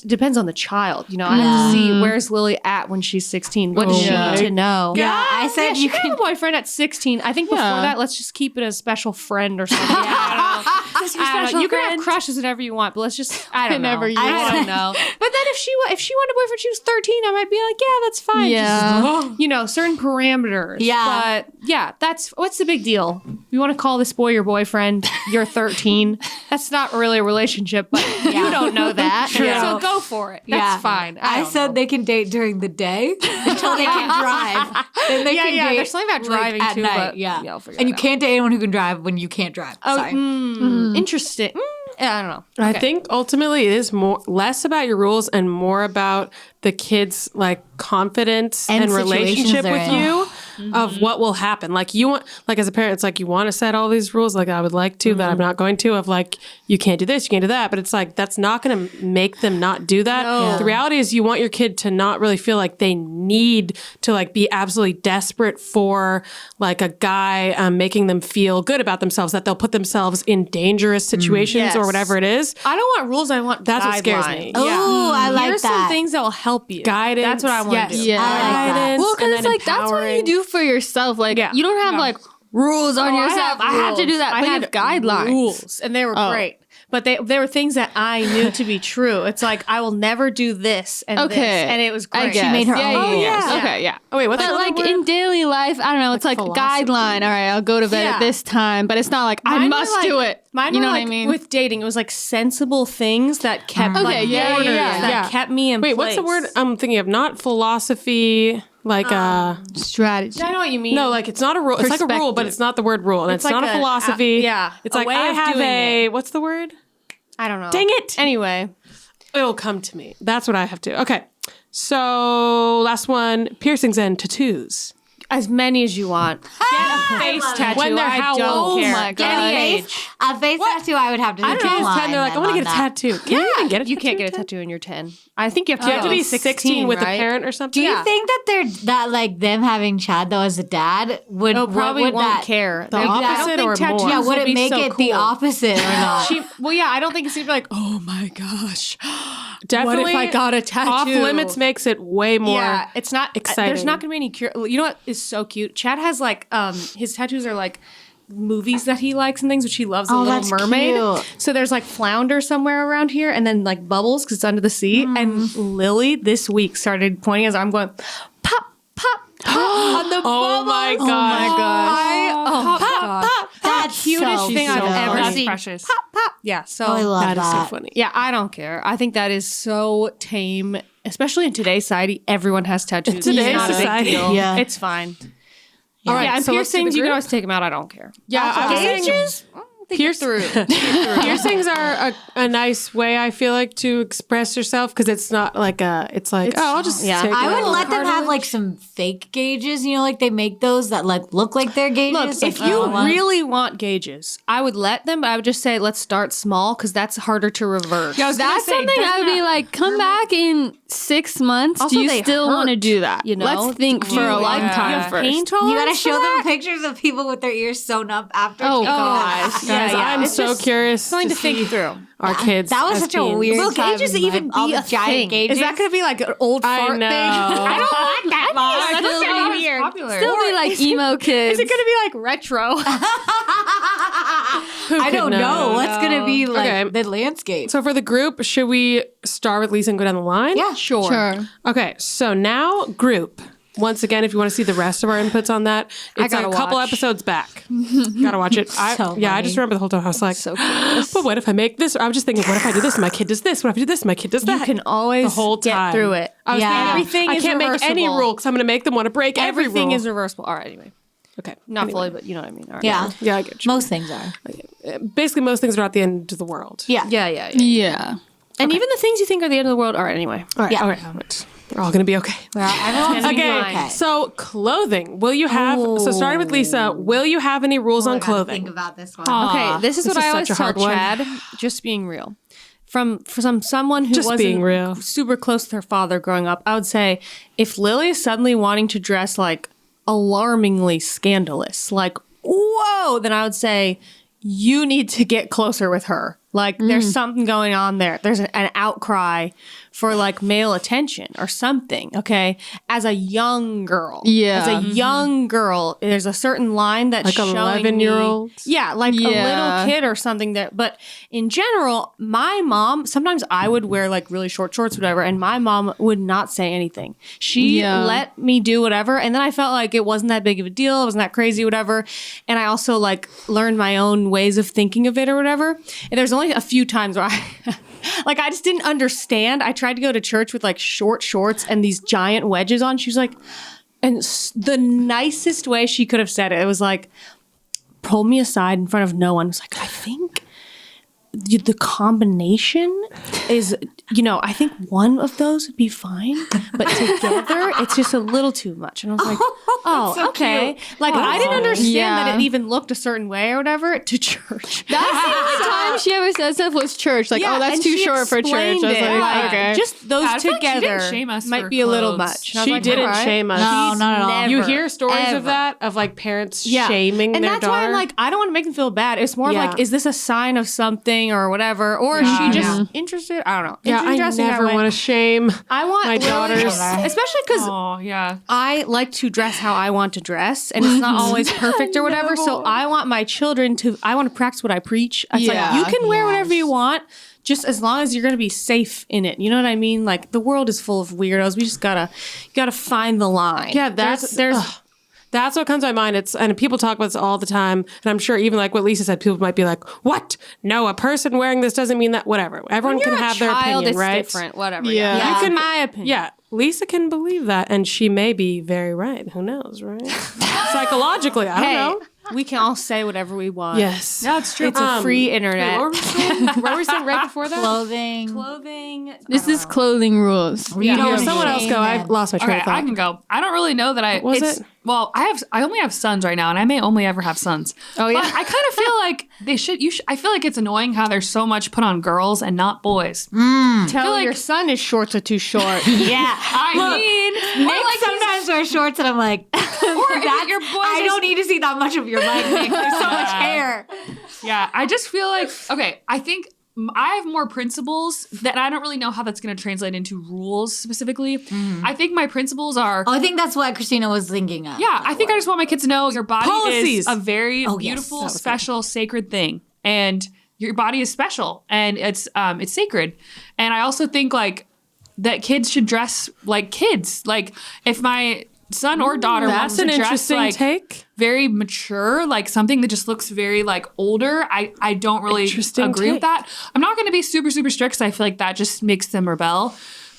depends on the child. I have to see where's Lily at when she's 16. What does she need to know? Yeah, I said she you can have a boyfriend at 16. I think before that, let's just keep it a special friend or something. I don't know. You can have crushes whenever you want, but let's just, I don't know. Whenever you I don't want. know. But then if she wanted a boyfriend, she was 13, I might be like, yeah, that's fine. Yeah. Just, certain parameters. Yeah. But yeah, what's the big deal? You want to call this boy your boyfriend, you're 13. That's not really a relationship, but you don't know that. So go for it. That's fine. I said they can date during the day until they can drive. Then they can date there's something about driving at too, night. but Yeah, I'll figure and it you out. can't date anyone who can drive when you can't drive. Sorry. Interesting. Yeah, I don't know. I think ultimately it is less about your rules and more about the kids' confidence And and situations relationship they're with in. you of what will happen. You want, as a parent, it's you want to set all these rules, I would like to, that I'm not going to, of you can't do this, you can't do that. But it's that's not going to make them not do that. No. The reality is you want your kid to not really feel like they need to be absolutely desperate for a guy making them feel good about themselves, that they'll put themselves in dangerous situations or Yes. whatever it is. I don't want rules. I want That's what scares guidelines. me. Oh, I like Here's that. some things that will help you. Guidance. That's what I want to do. Yeah. I like that. Guidance, Well, and because then that's what you empowering. do for yourself. Yeah. You don't have rules on I yourself. I have to do that. I But you had have guidelines. rules, and they were great. But they were things that I knew to be true. It's I will never do this and this, Okay. and it was great. I guess. She made her yeah, own yeah, rules. yeah. Okay, yeah. Oh wait, what's But the word? in daily life, I don't know. It's philosophy. guideline. All right, I'll go to bed Yeah. at this time, but it's not I Mine were, must do it. Mine you know were what I mean? with dating, it was sensible things that kept Okay, yeah, orders yeah. that kept me in Wait, place. what's the word I'm thinking of? Not philosophy, strategy. I know what you mean. no, it's not a rule. It's like a rule, but Perspective. it's not the word rule, and it's, It's not like a philosophy. yeah, it's a like way I of have doing a what's the word? I don't know. Dang it! Anyway, It'll come to me. That's what I have to. Okay, so last one: piercings and tattoos. as many as you want. Get a face tattoo. When they're I how don't old? care. Oh my Get God. any Face, age. a face tattoo, I would have to I don't know. decline 10, they're like, I want to get a on that. tattoo. Can you even get a You can't tattoo get a at 10? tattoo when you're 10. I think you have to, You have to be 16 16 with right? a parent or something. Do you Yeah. think that them having Chad though as a dad would Oh, probably would won't that, care. The I don't opposite think or tattoos more? Yeah, would it be make so it the cool. opposite or not? Well, yeah, I don't think it's gonna be oh my gosh, Definitely, what if I got a tattoo? Off limits makes it way more. Yeah, it's not exciting. There's not gonna be any cure. You know what is so cute? Chad has his tattoos are movies that he likes and things, which he loves The Oh, Little that's Mermaid. cute. So there's like flounder somewhere around here and then like bubbles because it's under the sea. And Lily this week started pointing as I'm going, pop, pop, pop on the Oh my bubbles. gosh. Pop. That's Cutest so thing I've cute. ever That's seen. precious. Pop. Yeah, so Oh, I love That that. is so funny. yeah, I don't care. I think that is so tame, especially in today's society. Everyone has tattoos. It's today's not a big society. deal. Yeah. It's fine. All right, Yeah, and so let's do the piercings, you can group. always take them out. I don't care. Yeah, I was saying piercings are a nice way, I feel like, to express yourself because it's not like I'll just yeah. take I it would out. let them have like some fake gauges, like they make those that like look like they're gauges. Look, if you really want gauges, I would let them, but I would just say let's start small because that's harder to reverse. Yeah, I was gonna That's say, something doesn't I would be that like, come back in 6 months. Also, do you they still want to hurt, do that? you know? Let's think Do for you a long like- time you have first. pain tolerance you gotta for show that? them pictures of people with their ears sewn up after. Oh, takeoff. gosh. Guys, yeah. I'm It's so just curious something to think through. our kids. That was as such a teens. weird. Will time gauges in life. even All be the a giant thing? Gauges. Is that going to be like an old I fart know. thing? I don't want that, Mom. That's That's not gonna as be weird. popular. Still be like emo kids. Is it going to be like retro? I don't know what's gonna be like Okay. the landscape. So for the group, should we start with Lisa and go down the line? Yeah, Sure. Okay, so now group. Once again, if you want to see the rest of our inputs on that, it's gotta a couple watch. episodes back. Gotta watch it. I funny. just remember the whole time I was like, but what if I make this? Or I was just thinking, what if I do this? My kid does this. What if I do this? My kid does that. You can always the whole time. get through it. I was Yeah. thinking, Everything I is can't make any reversible. rule because I'm going to make them want to break every Everything rule. is reversible. All right, anyway. Okay, Not anyway. fully, but you know what I mean. All right. yeah. Yeah, I get you. Most things are. Basically, most things are not the end of the world. Yeah. Yeah. Yeah. And even the things you think are the end of the world. All right, anyway. All right. Yeah. Okay. We're all going to be okay. Well, everyone's gonna be Okay, fine. so clothing. Will you have? So starting with Lisa, will you have any rules on I gotta think clothing? about this one. Okay, this is This what is I always such a tell hard one. Chad. Just being real. From someone who Just wasn't being real. super close to her father growing up, I would say if Lily is suddenly wanting to dress like alarmingly scandalous, like whoa, then I would say you need to get closer with her. Like there's something going on there. There's an outcry for like male attention or something. Okay, as a young girl, Yeah. as a young girl, there's a certain line that's Like showing 11-year-olds? me, yeah, like a Yeah. little kid or something. That, but in general, my mom sometimes I would wear like really short shorts, whatever, and my mom would not say anything. She Yeah. let me do whatever, and then I felt like it wasn't that big of a deal. It wasn't that crazy, whatever. And I also like learned my own ways of thinking of it or whatever. And there's only a few times where I. Like, I just didn't understand. I tried to go to church with like short shorts and these giant wedges on. She was like, and the nicest way she could have said it, it was like, pulled me aside in front of no one. It was like, I think the combination is, I think one of those would be fine, but together it's just a little too much. And I was like, oh, so okay. cute. Like, I didn't understand that Yeah. it even looked a certain way or whatever to church. That's the only time she ever said stuff was church. Like, oh, that's and too she short for church. I was explained like, it. okay. Just those I feel like she didn't together shame us might for be a little clothes. much. And I was She like, didn't all right. shame us. No, not at all. Never, You hear stories of ever. that, of like parents Yeah. shaming and their that's daughter. why I'm like, I don't want to make them feel bad. It's more Yeah. of like, is this a sign of something or whatever? Or is she just interested? I don't know. yeah, I Interesting that never way. want to shame. I want my Lily- daughters. especially because Oh, yeah. I like to dress how I want to dress, and it's not always perfect or whatever. So I want my children to. I want to practice what I preach. It's Yeah. like you can wear whatever you want, just as long as you're going to be safe in it. You know what I mean? Like the world is full of weirdos. We just gotta find the line. Yeah, there's that's what comes to my mind. And people talk about this all the time. And I'm sure even like what Lisa said, people might be like, "What? No, a person wearing this doesn't mean that." Whatever. Everyone You're can a have their child, opinion, it's right? different. Whatever. Yeah. Yeah. Yeah. You can my opinion. Yeah, Lisa can believe that, and she may be very right. Who knows, right? Psychologically, I Hey, don't know. we can all say whatever we want. Yes. Yeah, it's true. It's a free Wait, internet. what were we saying? What were we saying right before that? Clothing. Clothing. This is clothing rules. You No, don't someone else shame go. I them. lost my train Okay, of thought. I can go. I don't really know that I. was it's, it? Well, I only have sons right now, and I may only ever have sons. Oh, yeah? But I kind of feel like they should. I feel like it's annoying how there's so much put on girls and not boys. Tell like- your son his shorts are too short. Yeah. I mean, Nick sometimes wears shorts and I'm like, that's, your boys I are- don't need to see that much of your leg, Nick. There's so much hair. yeah, I just feel like okay. I think I have more principles that I don't really know how that's going to translate into rules specifically. I think my principles are. Oh, I think that's what Christina was thinking of. Yeah, I think I just want my kids to know your body Policies. is a very yes, beautiful, that was special, sacred thing, and your body is special and it's sacred. And I also think like that kids should dress like kids. Like if my son or daughter wants That's to an dress interesting like take. very mature, like something that just looks very like older, I don't really Interesting agree with take. that. I'm not going to be super, super strict because I feel like that just makes them rebel.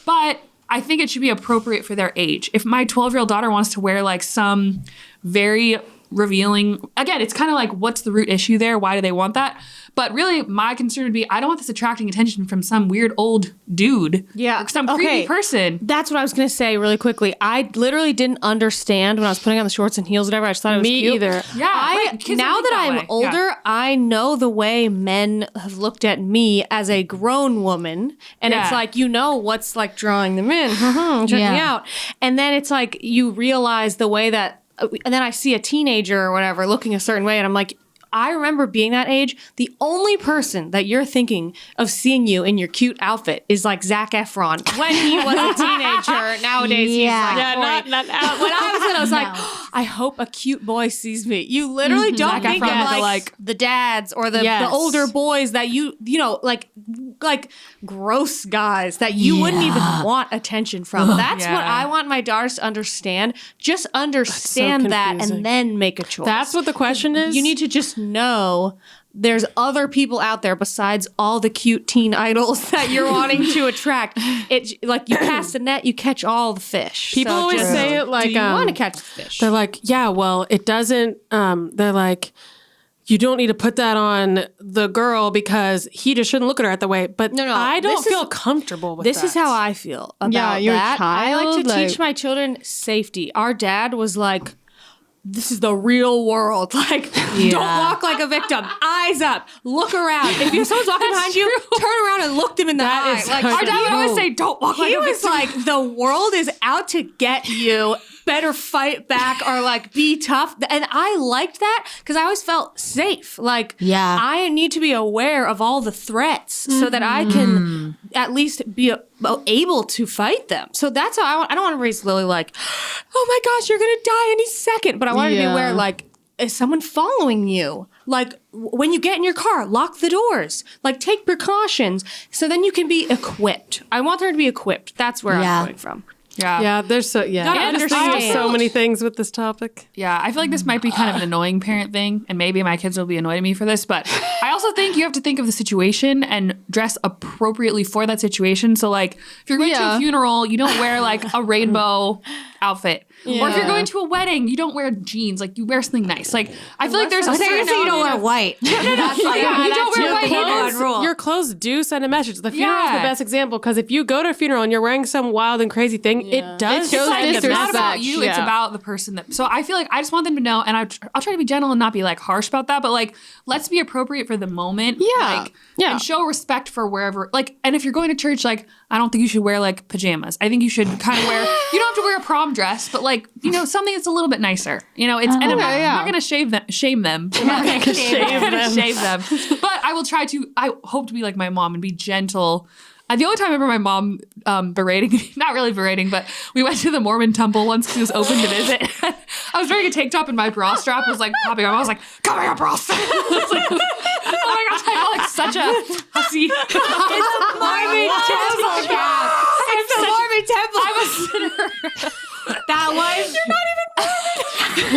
But I think it should be appropriate for their age. If my 12-year-old daughter wants to wear like some very revealing, again, it's kind of like, what's the root issue there? Why do they want that? But really, my concern would be, I don't want this attracting attention from some weird old dude. Yeah. Or some Okay. creepy person. That's what I was going to say really quickly. I literally didn't understand when I was putting on the shorts and heels, whatever. I just thought it was Me cute. either. Yeah, I right. Kids now don't think that I'm way. older, Yeah. I know the way men have looked at me as a grown woman, and it's Yeah. like what's like drawing them in, check me Yeah. out, and then it's like you realize the way that, and then I see a teenager or whatever looking a certain way, and I'm like. I remember being that age. The only person that you're thinking of seeing you in your cute outfit is like Zac Efron when he was a teenager. Nowadays, Yeah. he's like Yeah, 40. not But when I was little, I was like, I hope a cute boy sees me. You literally don't Zac think Efron of with the, like the dads or the Yes. older boys that you know, like gross guys that you wouldn't even want attention from. That's what Yeah. I want my daughters to understand. Just understand that confusing. and then make a choice. That's what the question is. You need to just know there's other people out there besides all the cute teen idols that you're wanting to attract. It's like you cast a net, you catch all the fish. People So always just, say it like, do you want to catch the fish? They're like, yeah, well, it doesn't. They're like, you don't need to put that on the girl because he just shouldn't look at her that way. But No, I don't this is- feel comfortable with This that. is how I feel about Yeah, your that. I like child, to teach like- my children safety. Our dad was like, this is the real world. Like, don't walk like a victim. Eyes up. Look around. If someone's walking behind you, turn around and look them in the eye. is Like, such our a dad would always rule. say, don't walk like He a was victim. Like, the world is out to get you. Better fight back or like be tough. And I liked that because I always felt safe. Like, Yeah. I need to be aware of all the threats so that I can at least be able to fight them. So that's how I don't want to raise Lily like, oh my gosh, you're gonna die any second. But I want her to be Yeah. aware like, is someone following you? Like when you get in your car, lock the doors. Like take precautions so then you can be equipped. I want her to be equipped. That's where Yeah. I'm coming from. Yeah. Yeah, there's so Gotta I just think there's so understand. many things with this topic. Yeah, I feel like this might be kind of an annoying parent thing, and maybe my kids will be annoyed at me for this, but I also think you have to think of the situation and dress appropriately for that situation. So, like, if you're going to Yeah. a funeral, you don't wear, like, a rainbow outfit. Or if you're going to a wedding, you don't wear jeans. Like, you wear something nice. Like, I feel like there's a I think certain you don't element wear of- white. Yeah, you don't wear white. Clothes. Your clothes do send a message. The funeral is Yeah. the best example because if you go to a funeral and you're wearing some wild and crazy thing, it does It shows send a It's not message. about you. It's Yeah. about the person that. So I feel like I just want them to know, and I'll try to be gentle and not be like harsh about that. But like, let's be appropriate for the moment. Yeah. Like, Yeah. and show respect for wherever. Like, and if you're going to church, like, I don't think you should wear like pajamas. I think you should kind of wear. You don't have to wear a prom dress, but like, you know, something that's a little bit nicer. You know, it's. And I'm not going to shame them. I'm not going to shame them. But I will try to. I hope to be like my mom and be gentle. The only time I remember my mom berating, not really berating, but we went to the Mormon temple once because it was open to visit. I was wearing a tank top and my bra strap was like popping up. I was like, cover your bra strap. I was like, oh my gosh, I felt like such a hussy. It's a Mormon temple cap. It's the Mormon temple. I'm a sinner. That was you're not even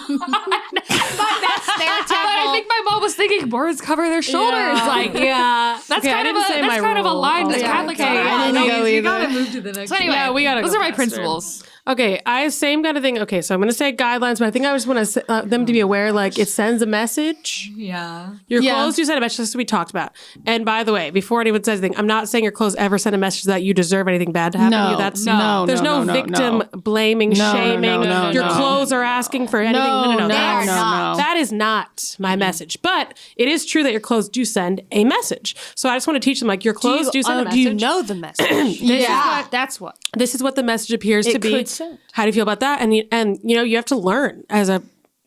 but that's their temple. But I think my mom was thinking Mormons cover their shoulders. Like, yeah. that's Okay, I kind of didn't say my a rule. line that Oh, yeah, Catholics okay. are. I didn't go either. gotta move to the next. So anyway, Yeah, we gotta those go are my faster. principles. Okay, same kind of thing. Okay, so I'm going to say guidelines, but I think I just want to them to be aware, like it sends a message. Yeah. Your Yeah. clothes do send a message, as we talked about. And by the way, before anyone says anything, I'm not saying your clothes ever send a message that you deserve anything bad to happen to you. No, That's no, There's no, no, victim no. blaming, No, no, shaming. no, Your no. clothes are asking for anything. No. No, That's- no. That is not my message. But it is true that your clothes do send a message. So I just want to teach them, like, your clothes do send a message. Do you know the message? That's what. This is what the message appears to be. could send. How do you feel about that? And you know, you have to learn as a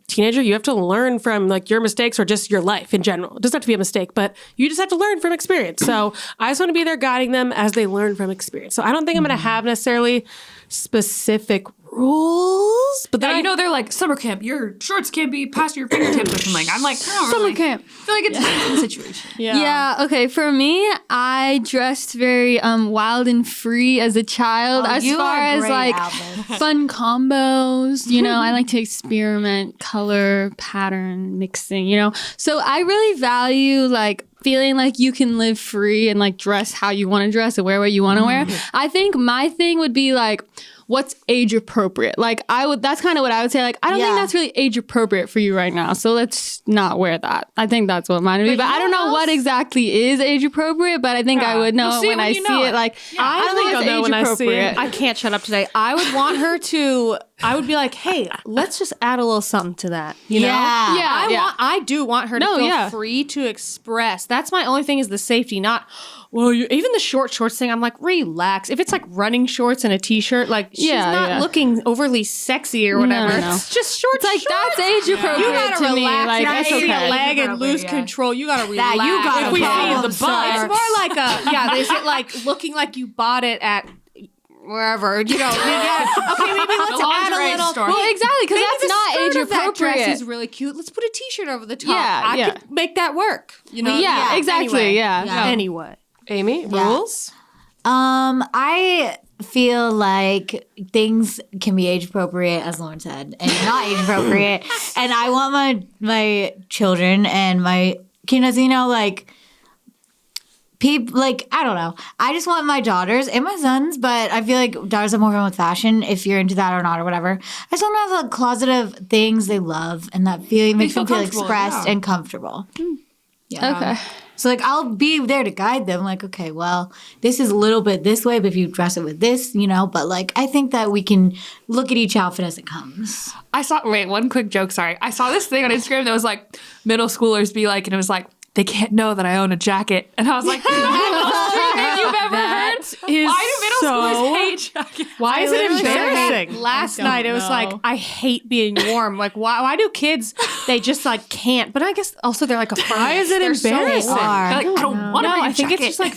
teenager, you have to learn from like your mistakes or just your life in general. It doesn't have to be a mistake, but you just have to learn from experience. So I just want to be there guiding them as they learn from experience. So I don't think I'm going to have necessarily specific rules, but then you know, they're like, summer camp, your shorts can't be past your fingertips or something. I'm like, I don't Summer really camp. feel like it depends on the situation. Yeah. Okay. For me, I dressed very wild and free as a child. As you far are as great, like Alvin. fun combos, you know, I like to experiment, color, pattern, mixing, you know. So I really value like feeling like you can live free and like dress how you want to dress and wear what you want to wear. I think my thing would be like, what's age appropriate? Like that's kind of what I would say. Like, I don't think that's really age appropriate for you right now. So let's not wear that. I think that's what mine would be. But I don't know what exactly is age appropriate, but I think I would know it when I see it. Like, I don't think I'll it's know age when I see appropriate. it. I can't shut up today. I would want her to. I would be like, hey, let's just add a little something to that. You know? Yeah. I do want her to feel free to express. That's my only thing is the safety, not. Well, even the short shorts thing, I'm like, relax. If it's like running shorts and a t-shirt, like she's not looking overly sexy or whatever. No. It's just short. It's like that's age appropriate You gotta to me. relax. Like, You're that's not see a okay. leg and lose control. You gotta relax. That you got if a we see problem, the butt, sir. it's more like a is it like looking like you bought it at wherever, you know? Okay, maybe let's add a little. Store. Well, exactly, because that's not age That dress appropriate. is really cute. Let's put a t-shirt over the top. Yeah, I could make that work. You know? Yeah, exactly. Anyway. Yeah. Anyway. Amy, rules? I feel like things can be age appropriate, as Lauren said, and not age appropriate. And I want my children and my kiddos, you know, like people, like I don't know. I just want my daughters and my sons, but I feel like daughters have more fun with fashion if you're into that or not or whatever. I just want to have a closet of things they love, and that feeling makes them feel expressed and comfortable. Yeah. Okay. So, like, I'll be there to guide them. Like, okay, well, this is a little bit this way, but if you dress it with this, you know. But, like, I think that we can look at each outfit as it comes. One quick joke, sorry. I saw this thing on Instagram that was like, middle schoolers be like, and it was like, they can't know that I own a jacket. And I was like, this is the most true thing you've ever heard. Why do middle schoolers hate jackets? Why is it embarrassing? Last night it was like, I hate being warm. Like, why do kids, they just like can't? But I guess also they're like a furnace. Why is it embarrassing? They're like, I don't want to wear a I think jacket. it's just like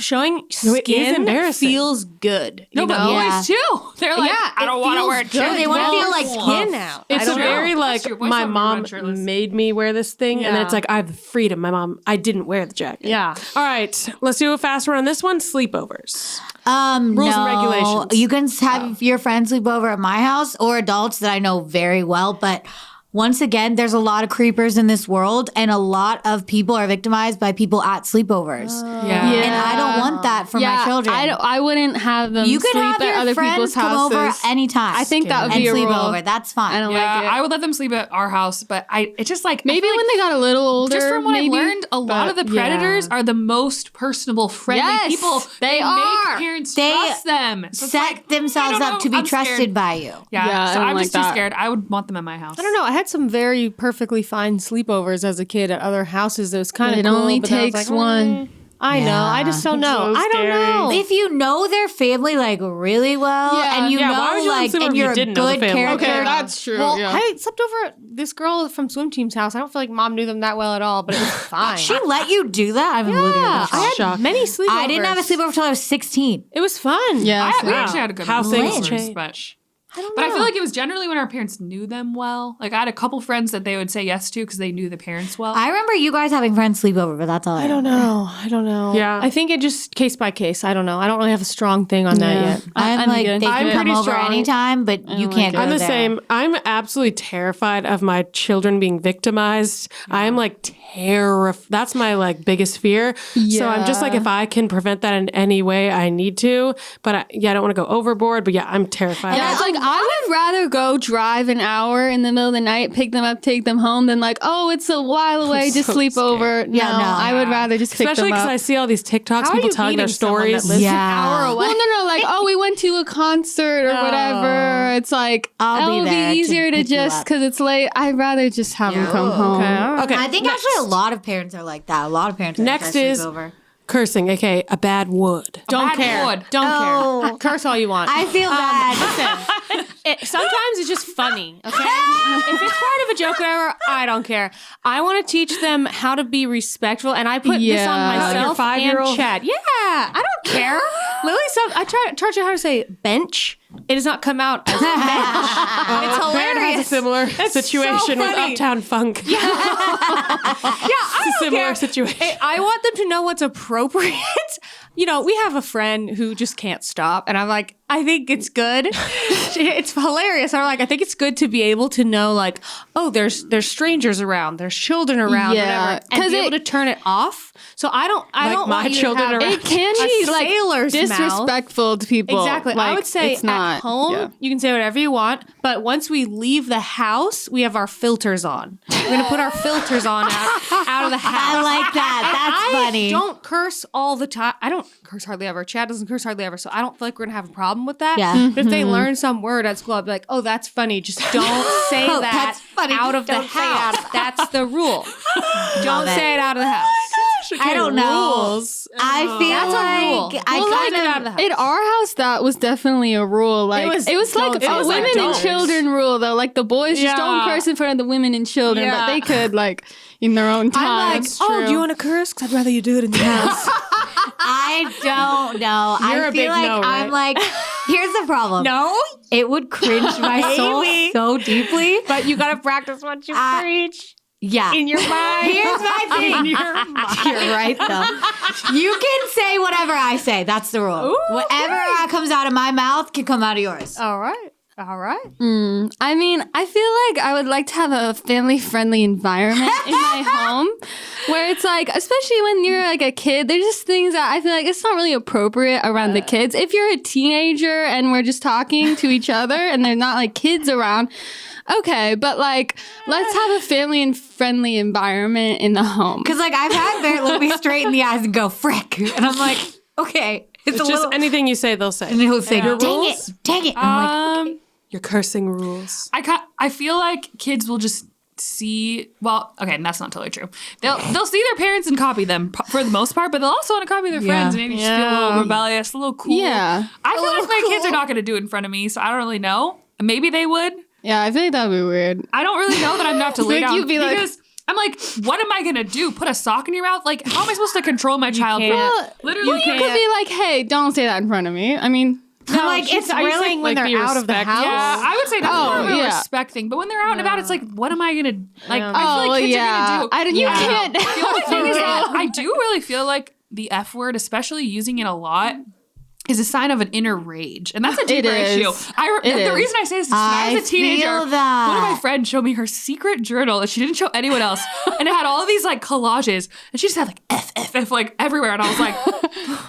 showing No, it is skin embarrassing. feels good. No, but boys too. They're like, I don't want to wear a jacket. They want to feel like skin out. It's a very like, Your voice my over mom run shirtless. made me wear this thing, and then it's like, I have the freedom. My mom, I didn't wear the jacket. Yeah. All right, let's do a fast one on this one. Sleepovers. Rules and regulations. You can have your friends sleep over at my house or adults that I know very well, but once again, there's a lot of creepers in this world, and a lot of people are victimized by people at sleepovers. Yeah. And I don't want that for my children. I wouldn't have them You could sleep have at your other friends people's come houses. over anytime. I think that would and be a sleep rule. over. That's fine. I don't Yeah, like it. I would let them sleep at our house, but it's just like Maybe I feel when like they got a little older. just from what maybe, I've learned, a lot of the predators are the most personable, friendly Yes, people. they are. Make parents They trust them. So it's set like, I themselves don't up know, to be I'm trusted scared. by you. Yeah, Yeah, I so don't I'm like just too that. scared. I would want them at my house. I don't know. I had some very perfectly fine sleepovers as a kid at other houses. It was kind of It cool. only but then I was takes like, one. I know. I just don't know. so I don't scary. know. If you know their family like really well, Yeah. and you Yeah, why would know you let like, them sleep over and if you you're a didn't know the good family? character, Okay, that's true. Well, yeah. I slept over at this girl from swim team's house. I don't feel like mom knew them that well at all, but it was fine. she let you do that. I'm literally yeah, I had Shocking. many sleepovers. I didn't have a sleepover until I was 16. It was fun. Yeah. We actually had a good How one. things Sleepovers, change. but I don't know. But I feel like it was generally when our parents knew them well. Like I had a couple friends that they would say yes to because they knew the parents well. I remember you guys having friends sleep over, but that's all I I don't know. I don't know. Yeah. I think it just case by case. I don't know. I don't really have a strong thing on that yet. I'm like, good. they I'm can come pretty over strong. anytime, but you can't go I'm the there. same. I'm absolutely terrified of my children being victimized. I'm like terrified. That's my like biggest fear. So I'm just like, if I can prevent that in any way, I need to. But I don't want to go overboard. But yeah, I'm terrified. Yeah, it's like I would rather go drive an hour in the middle of the night, pick them up, take them home, than like, oh, it's a while away, just so sleep scared. over. Yeah, no. I would rather just pick Especially them because up. I see all these TikToks, people telling their stories. Lives Yeah. an hour away. Well, no, like, oh, we went to a concert or whatever. It's like, I'll be it'll there to be easier to pick you just, up. because it's late, I'd rather just have them come home. Okay. I think actually a lot of parents are like that. A lot of parents are Next like is over. cursing, aka a bad wood. Don't bad care. wood. Don't Oh. care. Curse all you want. I feel bad. Sometimes it's just funny, okay? If it's part of a joke or whatever, I don't care. I want to teach them how to be respectful, and I put this on Your myself 5-year-old? and Chad. Yeah, I don't care. Lily, I taught you how to say bench. It does not come out as bench. It's Brad hilarious. has a similar situation with funny. Uptown Funk. Yeah, I don't Similar care. situation. I want them to know what's appropriate. You know, we have a friend who just can't stop, and I'm like, I think it's good. It's hilarious. I'm like, I think it's good to be able to know, like, oh, there's strangers around, there's children around, whatever, and be able to turn it off. So I don't my want you children to have around. It can be like sailor's mouth. disrespectful to people. Exactly. I Like, would say it's not at home, you can say whatever you want, but once we leave the house, we have our filters on. We're going to put our filters on out of the house. I like that. That's funny. I don't curse all the time. I don't curse hardly ever. Chad doesn't curse hardly ever. So I don't feel like we're going to have a problem with that. Yeah. But if they learn some word at school, I'll be like, oh, that's funny. Just don't say Oh, that that's funny. out of the Don't say it out house. That's the rule. Don't Love it. say it out of the house. I don't know. Rules. I feel That's a like rule. I We'll kind get of out of the house. In our house, that was definitely a rule. Like it was like it a was like women and adults. children rule, though. Like the boys just don't Yeah. curse in front of the women and children, Yeah. but they could like in their own time. I'm like, oh, do you want to curse? Because I'd rather you do it in the house. I don't know. You're I a feel big like no, right? I'm like, here's the problem. No, It would cringe my soul Maybe. so deeply. but you got to practice what you I- preach Yeah. in your mind. Here's my thing. In your mind. You're right, though. You can say whatever I say. That's the rule. Ooh, Whatever comes out of my mouth can come out of yours. All right. All right. I mean, I feel like I would like to have a family-friendly environment in my home where it's like, especially when you're like a kid, there's just things that I feel like it's not really appropriate around the kids. If you're a teenager and we're just talking to each other and there's not like kids around, okay, but like, let's have a family and friendly environment in the home. Because, like, I've had Barrett look me straight in the eyes and go, frick. And I'm like, okay. It's It's a just little... anything you say, they'll say. And he'll say, Your dang rules? it. Dang it. I'm like, Your cursing rules. I feel like kids will just see. Well, okay, that's not totally true. They'll see their parents and copy them for the most part, but they'll also want to copy their friends and maybe just feel a little rebellious, a little cool. Yeah. I feel like my kids are not going to do it in front of me, so I don't really know. Maybe they would. Yeah, I feel like that would be weird. I don't really know that I'm gonna have to lay Like, down you'd be like- because I'm like, what am I gonna do? Put a sock in your mouth? Like, how am I supposed to control my child? can't. Literally, You could be like, hey, don't say that in front of me. I mean, I'm like, it's Are you really... saying when like, be they're out of the respectful? house? yeah, I would say that's more of a yeah. respect thing. But when they're out and about, it's like, what am I gonna like? Yeah. I feel like kids are gonna do. I don't, you can't. The only thing is that I do really feel like the F word, especially using it a lot, is a sign of an inner rage. And that's a deeper is. issue. It The is. reason I say this is when I was a teenager, feel that. one of my friends showed me her secret journal that she didn't show anyone else. And it had all of these like collages. And she just had like F, F, F like everywhere. And I was like,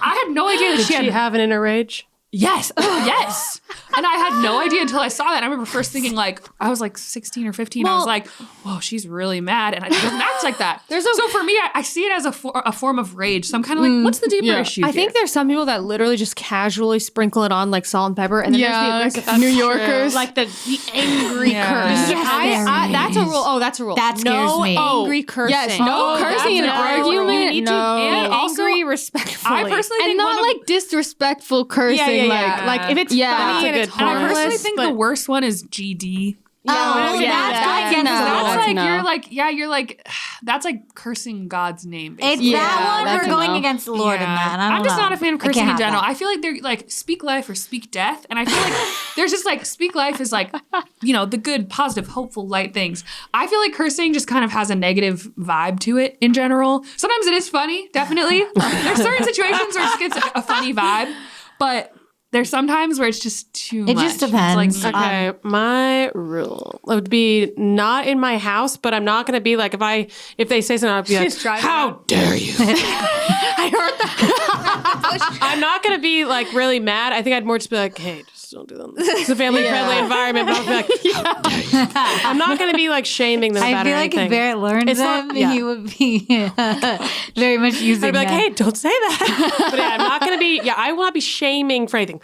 I had no idea that Did she she had have an inner rage? Yes. Oh, yes. And I had no idea until I saw that. I remember first thinking like, I was like 16 or 15. I was like, whoa, she's really mad. And it doesn't act like that. So for me, I see it as a form of rage. So I'm kind of like, what's the deeper issue I think here? there's some people that literally just casually sprinkle it on like salt and pepper, and then Yeah, there's the like New Yorkers. like the angry curse. Yes, That's a rule. Oh, that's a rule. That scares no me. angry cursing. Yes, no cursing in an that's a rule. argument. You need to No. be And also, angry respectfully. I personally And think not like disrespectful cursing. Like if it's Yeah. funny and That's it's a good point. I personally harmless, think but the worst one is GD. Oh, yeah, that's yeah. good. No, That's that's like no. you're like that's like cursing God's name. It's Basically. that one that's or a going no. against the Lord in that. I I'm don't just know. not a fan of I cursing can't in have general. that. I feel like they're like speak life or speak death, and I feel like there's just like speak life is like the good, positive, hopeful, light things. I feel like cursing just kind of has a negative vibe to it in general. Sometimes it is funny, definitely. There's certain situations where it gets a funny vibe, but there's sometimes where it's just too much. It just It's depends. like, Okay, my rule would be not in my house, but I'm not going to be like if they say something, I'll be like, driving how dare you? I heard that. I'm not going to be like really mad. I think I'd more just be like, hey, just don't do that. It's a family-friendly environment, but I'll be like, how dare you? I'm not going to be like shaming them I about it feel or like anything. if Barrett learned It's them, not- yeah. he would be very much using I'd be like, them. hey, don't say that. But yeah, I'm not going to be, I will not be shaming for anything.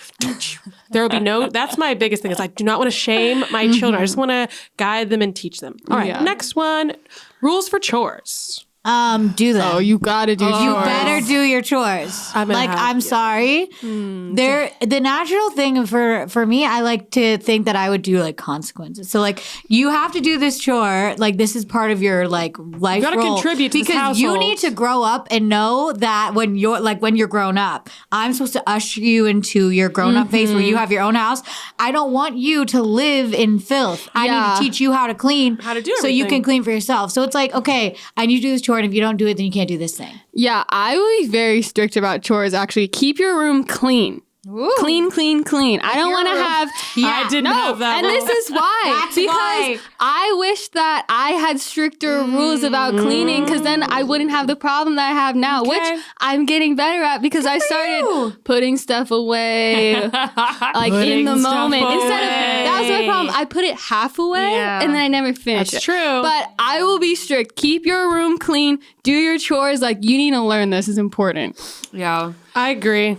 There will be that's my biggest thing is I do not want to shame my children. I just want to guide them and teach them. All right, Yeah. next one, rules for chores. Do them. Oh, you gotta do chores. You better do your chores. I'm sorry. The natural thing for me, I like to think that I would do like consequences. So like you have to do this chore. Like this is part of your like life. You gotta role. contribute to this because you household. need to grow up and know that when you're grown up, I'm supposed to usher you into your grown up phase where you have your own house. I don't want you to live in filth. I need to teach you how to clean, How to do so you everything. can clean for yourself. So it's like, okay, I need to do this chore, and if you don't do it, then you can't do this thing. Yeah, I will be very strict about chores. Actually, keep your room clean. Clean. I don't want to have. I didn't have that. And this is why. That's because why. I wish that I had stricter rules about cleaning, because then I wouldn't have the problem that I have now, which I'm getting better at because I started putting stuff away, like in the stuff moment. Instead of away. that was my problem. I put it half away and then I never finished That's it. true. But I will be strict. Keep your room clean. Do your chores. Like, you need to learn this. Is important. Yeah. I agree.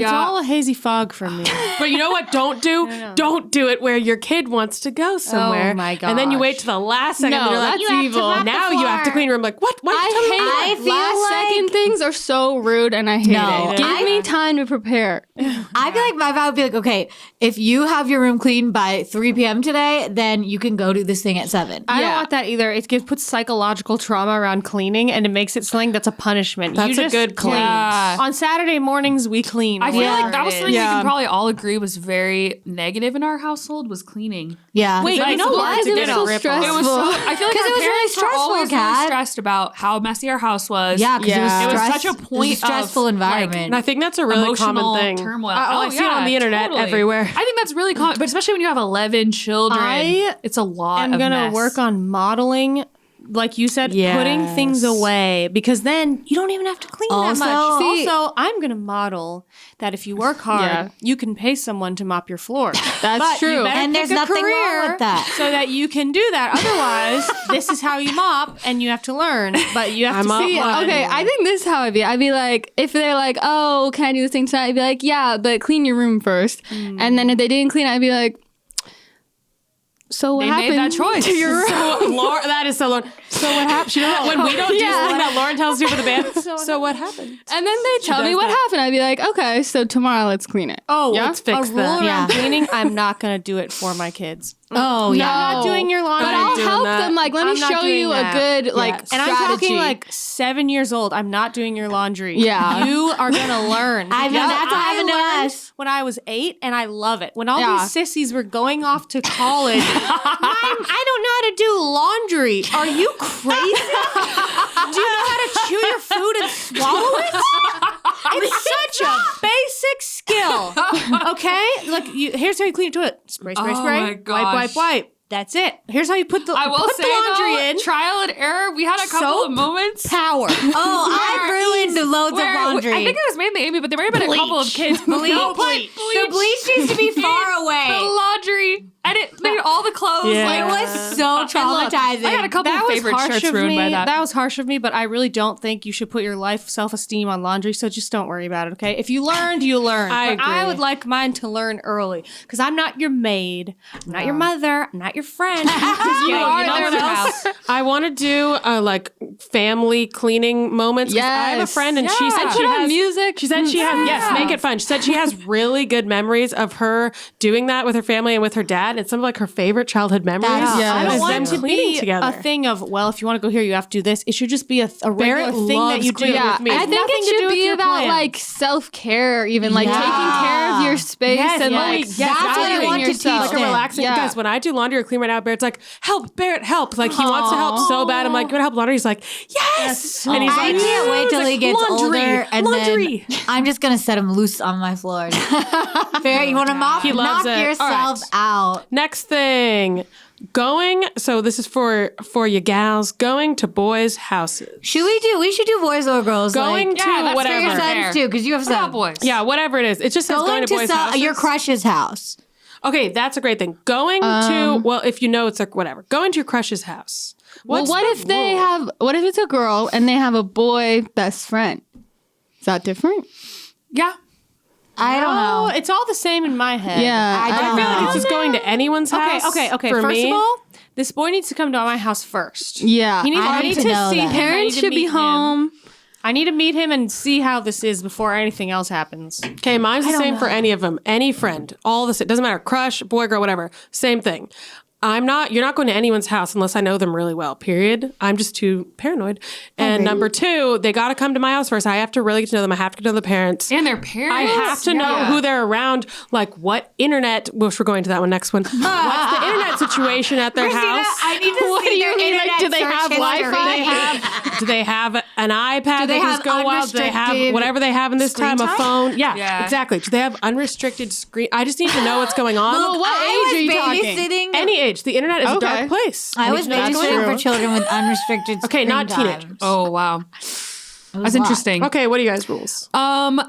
It's all a hazy fog for me. But you know what? Don't do it where your kid wants to go somewhere. Oh my And then you gosh. wait to the last second. No, and you're like, that's you have to evil. mop now you have to clean your room. Like, what? Why I you tell me that? hate last second things are so rude, and I hate No, it. Give me time to prepare. I feel like my vibe would be like, okay, if you have your room clean by 3 p.m. today, then you can go do this thing at 7. I don't want that either. It puts psychological trauma around cleaning, and it makes it something that's a punishment. That's you a just good point. clean. Yeah. On Saturday mornings, we clean. I feel like whatever that it was is. something we can probably all agree was very negative in our household was cleaning. Yeah. Wait, Like, you know so what? Because it was get a so rip off. stressful. It was so, I feel like 'Cause our it was really parents were stressful, always really Kat. stressed about how messy our house was. Yeah, because Yeah. It it was was such a it was point a stressful of, environment. And I think that's a really emotional common thing. turmoil. I see it on the internet everywhere. I think that's really common, but especially when you have 11 children, it's a lot I'm of gonna mess. work on modeling, like you said, putting things Yes. away, because then you don't even have to clean Also- that much. See- Also, I'm gonna model that if you work hard, Yeah. you can pay someone to mop your floor. That's But you true. better And there's pick a nothing wrong career with that. so that you can do that. Otherwise, this is how you mop, and you have to learn. But you have I'm to up see. on- Okay, I think this is how I'd be. I'd be like, if they're like, oh, can I do this thing tonight? I'd be like, yeah, but clean your room first. And then if they didn't clean, I'd be like, so what They happened made that choice. to your room? So, Laura, that is so Lauren. So what happened? You know that when we don't do something that Lauren tells you for the band. So what happened? And then they tell me does what that. happened. I'd be like, okay, so tomorrow let's clean it. Oh, Yeah? Let's fix a rule that. around Yeah. cleaning. I'm not gonna do it for my kids. Oh, yeah. I'm not doing your laundry. But I'll doing help that. them. Like, let me I'm not show doing you that. a good like Yes. And strategy. I'm talking like 7 years old. I'm not doing your laundry. Yeah. You are going to learn. I mean, Because that's what happened to learned us. when I was 8, and I love it. When all Yeah. these sissies were going off to college, I don't know how to do laundry. Are you crazy? Do you know how to chew your food and swallow it? It's such a basic skill. Okay? Like, here's how you clean a toilet. Spray, spray, Oh spray. my Wipe, gosh. wipe, wipe. That's it. Here's how you put the, I will put say the laundry though, in. trial and error. We had a couple Soap, of moments. Power. Oh, I've ruined loads of where laundry. I think it was mainly Amy, but there might have been a couple of kids. Bleach. No, Bleach. The bleach needs to be far The away. laundry, and it made all the clothes. Yeah. Like, It was so traumatizing. I got a couple That of was favorite harsh shirts of ruined me. by that. was harsh of me, but I really don't think you should put your life self-esteem on laundry. So just don't worry about it, okay? If you learned, you learned. I But I agree. would like mine to learn early, because I'm not your maid, I'm not your mother, I'm not your friend. you are know their what else? I want to do like family cleaning moments. 'Cause I have a Yes. friend, and she said And she put on has music. She said she has Yeah. make it fun. She said she has really good memories of her doing that with her family and with her dad. And some of like her favorite childhood memories. That's Yeah. I don't is want them it to cleaning be together. a thing of, well, if you want to go here, you have to do this. It should just be a regular thing that loves you do. cleaning Yeah, with me. I It's think nothing it to do should with be your about plans. like self-care, even like Yeah. taking care of your space Yes, and yes. like Yes, that's what I valuing want to yourself. teach like a them. relaxing. Yeah. Guys, when I do laundry or clean right now, Barrett's like, help, Barrett, help. Like he wants to help so bad. I'm like, you want to help laundry? He's like, yes. And he's I like, can't wait till He's he like, gets laundry, older, and laundry. then I'm just gonna set him loose on my floor. Fair, you want to mop? He loves knock it. yourself out. Next thing, going. So this is for you gals. Going to boys' houses. Should we do? We should do boys or girls. Going like, to Yeah, that's for your whatever. fair. sons too, because you have What about sons. boys? Yeah, whatever it is. It just says going to boys' houses. your crush's house. Okay, that's a great thing. Going to well, if you know it's like whatever. Going to your crush's house. Well, What's what the if they rule? have? What if it's a girl and they have a boy best friend? Is that different? Yeah. I don't Oh, know. it's all the same in my head. Yeah, I I don't feel like know. it's just going to anyone's house. Okay. For First me. of all, this boy needs to come to my house first. Yeah. I need to know see that. him. I Parents need to should be meet him. home. I need to meet him and see how this is before anything else happens. Okay, mine's the same for any of them. Any friend, all this. It doesn't matter. Crush, boy, girl, whatever. Same thing. You're not going to anyone's house unless I know them really well, period. I'm just too paranoid. And number two, they got to come to my house first. I have to really get to know them. I have to get to know the parents. And their parents. I have to know who they're around, like what internet, which we're going to that one next one. What's the internet situation at their house? I need to What see do you their mean? internet Like, do they search have history. Wi-Fi? Do they have an iPad? Do they just have go out? Do they have unrestricted whatever they have in this screen time? A time? phone? Yeah, Yeah. exactly. Do they have unrestricted screen? I just need to know what's going on. Well, what age are you talking? babysitting. Any age. The internet is a Okay. dark place. I was That's babysitting true. for children with unrestricted Okay, screen not time. teenagers. Oh, wow. It was That's a lot. interesting. Okay, what are you guys' rules?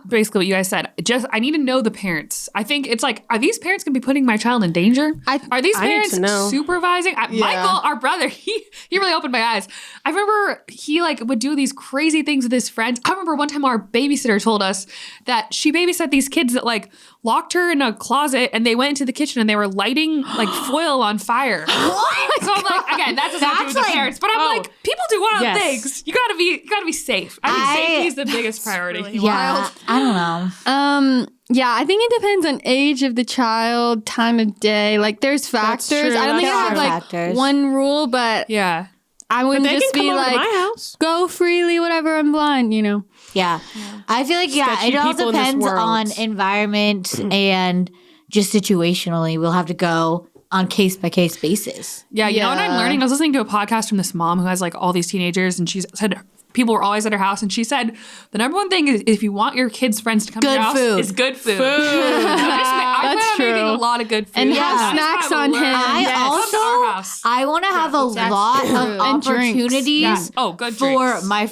Basically what you guys said. Just I need to know the parents. I think it's like, are these parents gonna be putting my child in danger? Are these I need parents to know. supervising? Michael, our brother, he really opened my eyes. I remember he like would do these crazy things with his friends. I remember one time our babysitter told us that she babysat these kids that like locked her in a closet and they went into the kitchen and they were lighting like foil on fire. What? So I'm like, again, that doesn't have to do with the That's like- parents, but I'm like, people do wild Yes. things. You gotta be safe. I think safety is the biggest priority. Yeah, I don't know. Yeah, I think it depends on age of the child, time of day. Like, there's factors. true. I don't think That's I have true. like Factors. one rule, but Yeah. I wouldn't They just can be come over like, to my house. go freely, whatever. I'm blind, you know. Yeah. I feel like, Sketchy it all people in this depends world. on environment and just situationally. We'll have to go on case by case basis. Yeah, you know what I'm Yeah. learning? I was listening to a podcast from this mom who has like all these teenagers, and she said people were always at her house, and she said the number one thing is if you want your kids' friends to come to Good your house, food. is good food. I That's plan on making true. a lot of good food. And have That's snacks what I on learned. hand. I Yes. Come to our also, house. I want to have a lot of And drinks. opportunities Yeah. Oh, good for drinks. my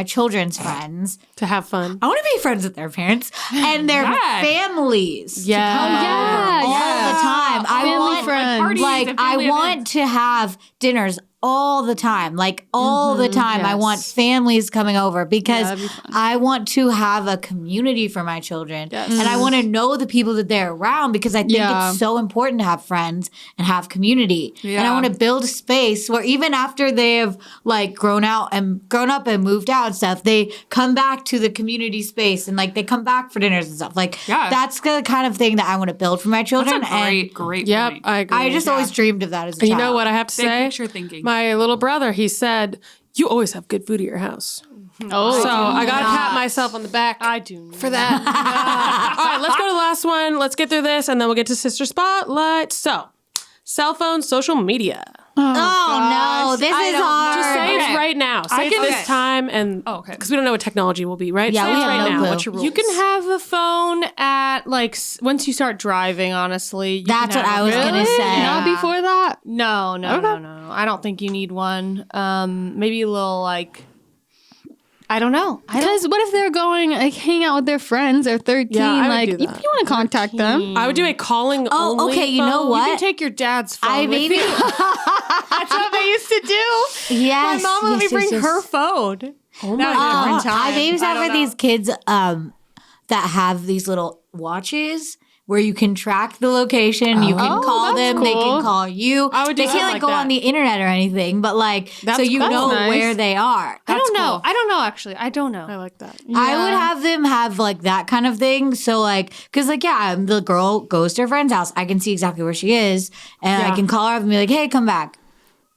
children's friends. To have fun. I want to be friends with their parents and their Yeah. families. Yeah. to come Yeah, over all yeah. the time. I Family want friends. Parties like and I family want events. to have dinners all the time, like all the time. I yes. want families coming over because that'd be fun. I want to have a community for my children, Yes. and I want to know the people that they're around because I think Yeah. it's so important to have friends and have community. And I Yeah. want to build a space where even after they have like grown up and moved out and stuff, they come back to the community space and like they come back for dinners and stuff. Like Yeah. that's the kind of thing that I want to build for my children. That's a great Yep, point. I agree. I just always dreamed of that as a And child. you know what I have to Big say? picture thinking. My little brother, he said, "You always have good food at your house." Oh, So I gotta pat myself on the back I do. for that. All right, let's go to the last one. Let's get through this, and then we'll get to Sister Spotlight. So, cell phone, social media. Oh no, this is hard. Just say Okay. it's right now. Say it's can- this time, and Oh, okay. because we don't know what technology will be, right? Yeah, Say we it's have right no now. clue. What's your rules? You can have a phone at like once you start driving. Honestly, you That's can what have I was a- gonna say. not before that. No, no. I don't think you need one. Maybe a little like. I don't know. Because what if they're going like hang out with their friends? They're 13. Yeah, I would like do you, that. want to contact them. I would do a calling. Oh, only okay, you know phone. what? You can take your dad's phone. I with maybe you. That's what they used to do. yes. My mom let me yes, bring yes, her yes. phone. Oh my That was god! a different time. I babysat I don't for know. these kids that have these little watches where you can track the location, you can Oh, call that's them, they cool. can call you. I would do they something can't like go that. on the internet or anything, but like so That's you cool. know That's nice. where they are. I don't know. cool. I don't know actually. I don't know. I like that. I would have them have like that kind of thing. So like, cause like, yeah, the girl goes to her friend's house. I can see exactly where she is and I Yeah. can call her up and be like, hey, come back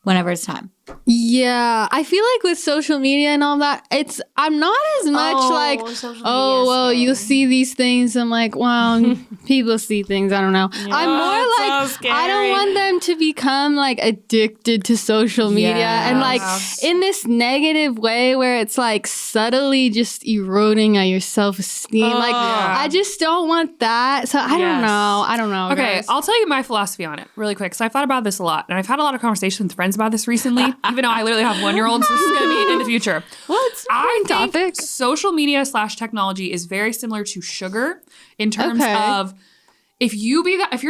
whenever it's time. Yeah, I feel like with social media and all that, I'm not as much like, oh well, you'll see these things. I'm like, well, people see things. I don't know. I'm more it's like, so I don't scary. want them to become like addicted to social media and like in this negative way where it's like subtly just eroding at your self esteem. Like I just don't want that. So I don't know. I don't know. Okay, guys. I'll tell you my philosophy on it really quick. So I've thought about this a lot, and I've had a lot of conversations with friends about this recently. Even though I literally have 1-year-olds, this is going to be in the future. I think topic. social media / technology is very similar to sugar in terms Okay. of if you're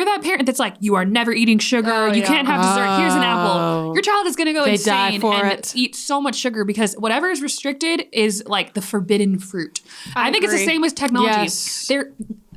that parent that's like you are never eating sugar, you can't have dessert. Here's an apple. Your child is going to go They die insane for and it. eat so much sugar because whatever is restricted is like the forbidden fruit. I think it's the agree. same with technology. Yes.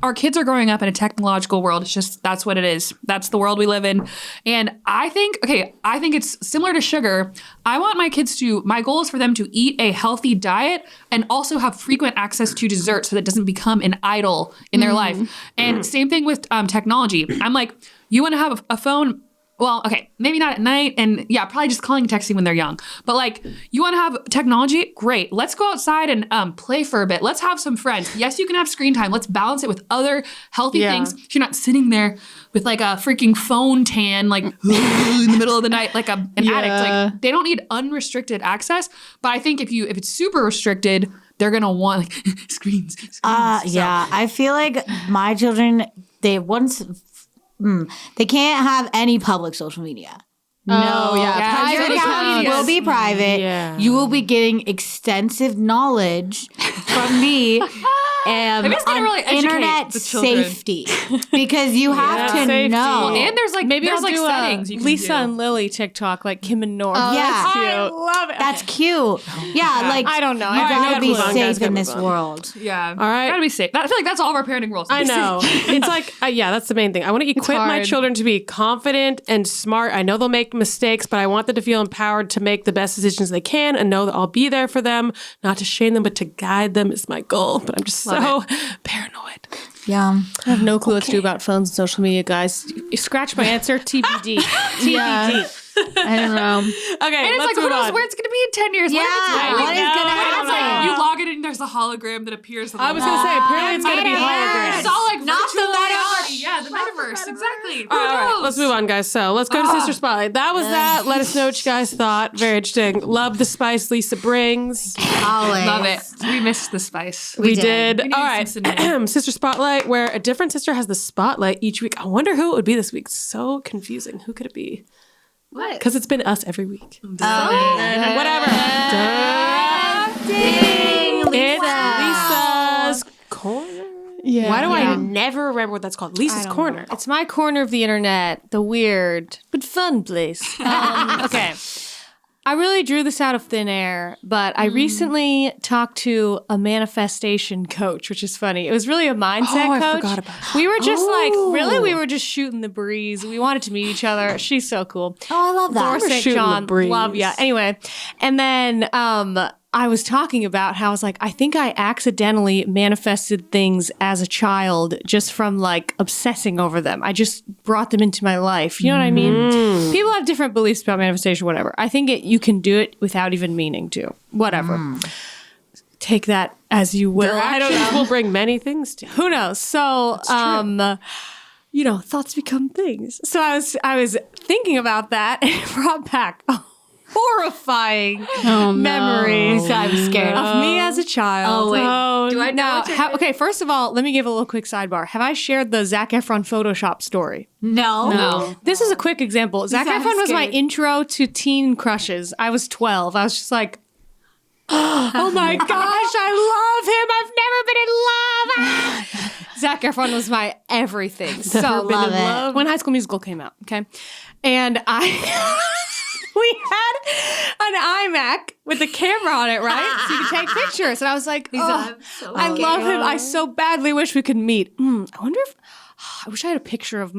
our kids are growing up in a technological world. It's just, that's what it is. That's the world we live in. And I think it's similar to sugar. I want my goal is for them to eat a healthy diet and also have frequent access to dessert so that it doesn't become an idol in their life. And same thing with technology. I'm like, you want to have a phone? Well, okay, maybe not at night, and yeah, probably just calling and texting when they're young. But like, you want to have technology? Great. Let's go outside and play for a bit. Let's have some friends. Yes, you can have screen time. Let's balance it with other healthy things. So you're not sitting there with like a freaking phone tan, like in the middle of the night, like an addict. Like, they don't need unrestricted access. But I think if it's super restricted, they're gonna want like screens. Yeah, I feel like my children, they can't have any public social media. Your account will be private. Yeah. You will be getting extensive knowledge from me Maybe it's gonna on really educate internet the children. safety because you have to safety. know. And there's like Maybe there's I'll like do settings you can Lisa do. and Lily TikTok, like Kim and Norm. yeah. That's cute. I love it. That's cute. Yeah, like I don't know. You All right, gotta gotta be move on, guys, safe gotta in move this on. world. Yeah. All right. Gotta be safe. I feel like that's all of our parenting rules. I know. It's like, that's the main thing. I want to equip my hard. children to be confident and smart. I know they'll make mistakes, but I want them to feel empowered to make the best decisions they can and know that I'll be there for them, not to shame them, but to guide them is my goal. But I'm just so paranoid. Yeah. I have no clue what to do about phones and social media, guys. You scratch my answer. TBD. TBD. I don't know. Okay, And it's let's like, who move knows on. where it's going to be in 10 years? Yeah, what is gonna happen? You log it in, there's a hologram that appears. On the I was going to say, apparently it's going to be Metaverse. It's all like Not the virtual metaverse. reality. Yeah, the metaverse. Exactly. All right, let's move on, guys. So let's go to Sister Spotlight. That was that. Let us know what you guys thought. Very interesting. Love the spice Lisa brings. Always. Love it. We missed the spice. We did. did. We All needed right. some cinnamon. Sister Spotlight, where a different sister has the spotlight each week. I wonder who it would be this week. So confusing. Who could it be? What? Because it's been us every week. Whatever. It's Lisa's Corner. Yeah. Why do I never remember what that's called? Lisa's Corner. It's my corner of the internet, the weird but fun place. Okay. I really drew this out of thin air, but I recently talked to a manifestation coach, which is funny. It was really a mindset I coach. forgot about that. We were just we were just shooting the breeze. We wanted to meet each other. She's so cool. Oh, I love that. Laura We're St. shooting the John, breeze. love ya. Anyway, and then I was talking about how I was like, I think I accidentally manifested things as a child just from like obsessing over them. I just brought them into my life. You know what I mean? People have different beliefs about manifestation, whatever. I think you can do it without even meaning to. Whatever. Take that as you will. I don't know. will bring many things to you. Who knows? So, thoughts become things. So I was thinking about that and it brought back a horrifying memories. I'm scared. Of me as a child. Oh, wait. Do I know? Okay, first of all, let me give a little quick sidebar. Have I shared the Zac Efron Photoshop story? No. This is a quick example. Zac I'm Efron was my scared. intro to teen crushes. I was 12. I was just like, oh my gosh, I love him. I've never been in love. Zac Efron was my everything. So Love it. when High School Musical came out, okay? And we had an iMac with a camera on it, right? So you could take pictures. And I was like, I love him. I so badly wish we could meet. I wonder if, I wish I had a picture of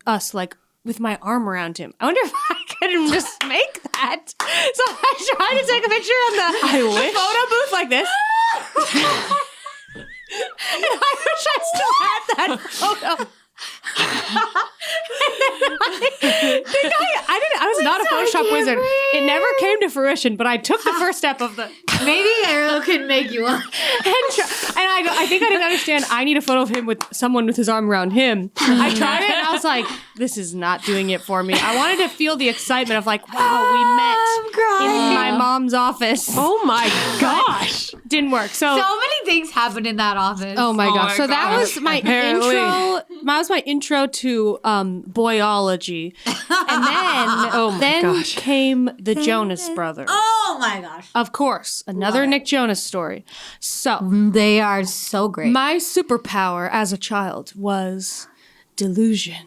us like with my arm around him. I wonder if I could just make that. So I tried to take a picture on the photo booth like this. And I wish I still had that photo. I was not a Photoshop wizard. It never came to fruition, but I took the first step of the. Maybe Ariel could make you one. And I think I didn't understand. I need a photo of him with someone with his arm around him. I tried it and I was like, this is not doing it for me. I wanted to feel the excitement of like, wow, we met in my mom's office. Oh my gosh. Didn't work. So many things happen in that office. Oh my gosh! my So that gosh. was my Apparently. intro. That was my intro to boyology, and then came the Jonas Brothers. Oh my gosh. Of course, another Nick Jonas story. So They are so great. my superpower as a child was delusion,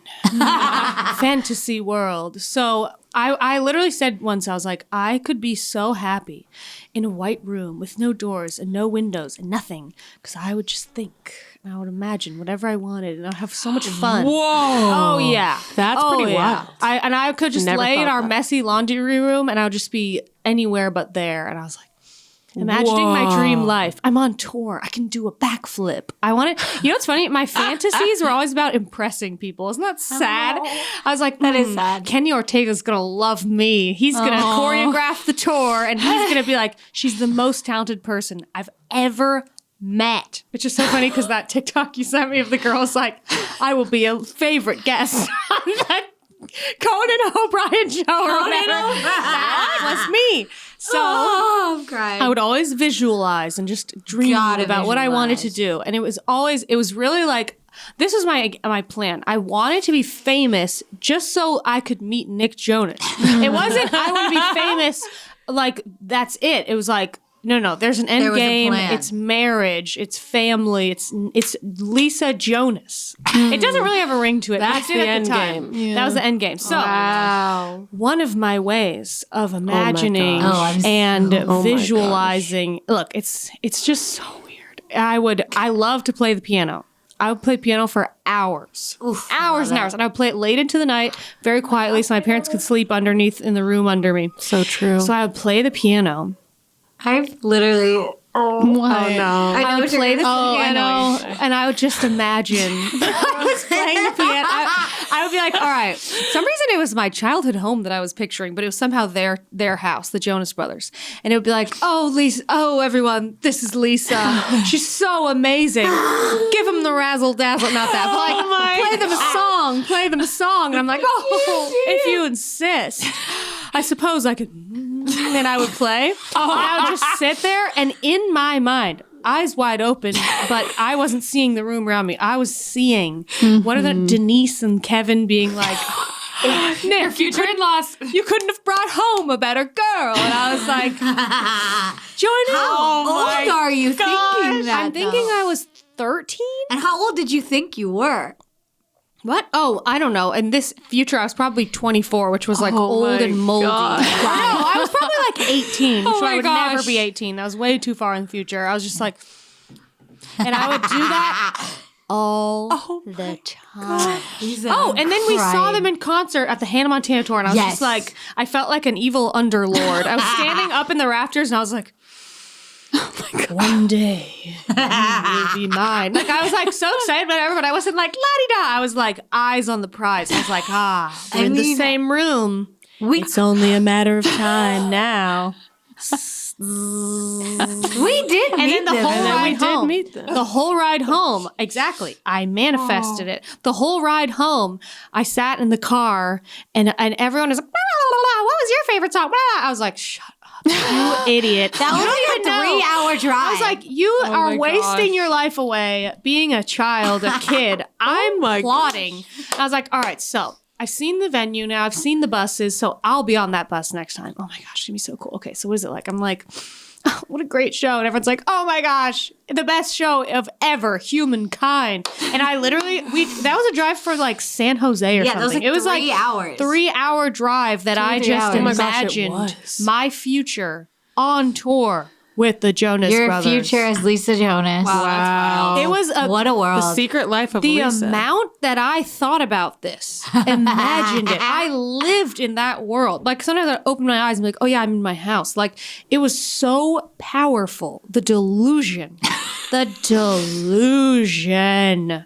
fantasy world. So I literally said once, I was like, I could be so happy in a white room with no doors and no windows and nothing, because I would just think and I would imagine whatever I wanted and I'd have so much fun. Whoa. Oh yeah, That's pretty wild. I could just Never lay in thought our that. messy laundry room and I would just be anywhere but there, and I was like, imagining my dream life. I'm on tour. I can do a backflip. I want to. You know what's funny? My fantasies were always about impressing people. Isn't that sad? I was like, That is sad. Kenny Ortega's gonna love me. He's gonna choreograph the tour, and he's gonna be like, she's the most talented person I've ever met. Which is so funny because that TikTok you sent me of the girl's like, I will be a favorite guest on that Conan O'Brien show or whatever. That was me. So I'm crying. I would always visualize and just dream Gotta about what I wanted to visualize. do. And it was really like, this was my plan. I wanted to be famous just so I could meet Nick Jonas. It wasn't, I want to be famous, like, that's it. It was like, no, there's an end There was a game. plan. It's marriage. It's family. It's Lisa Jonas. It doesn't really have a ring to it. but That's it did the at end the time. game. That was the end game. So Wow. one of my ways of imagining gosh. and Oh my visualizing. Look, it's just so weird. I love to play the piano. I would play piano for hours, hours and hours, and I would play it late into the night, very quietly, so my parents could sleep underneath in the room under me. So true. So I would play the piano. I've literally. oh no. I would play the piano, know. and I would just imagine I was playing the piano. I would be like, all right. For some reason, it was my childhood home that I was picturing, but it was somehow their house, the Jonas Brothers. And it would be like, oh, Lisa, oh, everyone, this is Lisa. She's so amazing. Give them the razzle dazzle, not that, but like, play them a song. And I'm like, oh, if you insist. I suppose I could, and I would play. And I would just sit there, and in my mind, eyes wide open, but I wasn't seeing the room around me. I was seeing what are the Denise and Kevin being like, Nick, Your future in-laws. you couldn't have brought home a better girl. And I was like, join in. How old are you thinking that? I'm thinking I was 13. And how old did you think you were? What? Oh, I don't know. In this future, I was probably 24, which was like old my and moldy. God. No, I was probably like 18, so my I would gosh. never be 18. That was way too far in the future. I was just like, and I would do that all the time. Oh, and then we saw them in concert at the Hannah Montana tour, and I was Yes. just like, I felt like an evil underlord. I was standing up in the rafters, and I was like, one day you will be mine. Like I was like so excited about everyone. I wasn't like la-di-da. I was like eyes on the prize. I was like, we're in the mean, same room. We It's only a matter of time now. did And meet then the them. whole And then we ride did home. meet them. The whole ride home. Exactly. I manifested it. The whole ride home, I sat in the car and everyone was like, blah, blah, blah, what was your favorite song? Blah. I was like, shut up. You idiot. That was You don't like even a know. 3-hour drive. I was like, you are my wasting gosh. your life away being a child, a kid. I'm my plotting. I was like, all right, so I've seen the venue now. I've seen the buses, so I'll be on that bus next time. Oh my gosh, it's gonna be so cool. Okay, so what is it like? I'm like, oh, what a great show. And everyone's like, oh my gosh, the best show of ever, humankind. And I literally, that was a drive for like San Jose or Yeah, that was something. like It was 3 like hours. 3-hour drive that I 3 just hours. Oh my gosh, it imagined was. my future on tour with the Jonas Your Brothers. future as Lisa Jonas. Wow. It was What a world. The secret life of the Lisa. amount that I thought about this, imagined it. I lived in that world. Like sometimes I open my eyes and be like, oh yeah, I'm in my house. Like it was so powerful. The delusion. The delusion.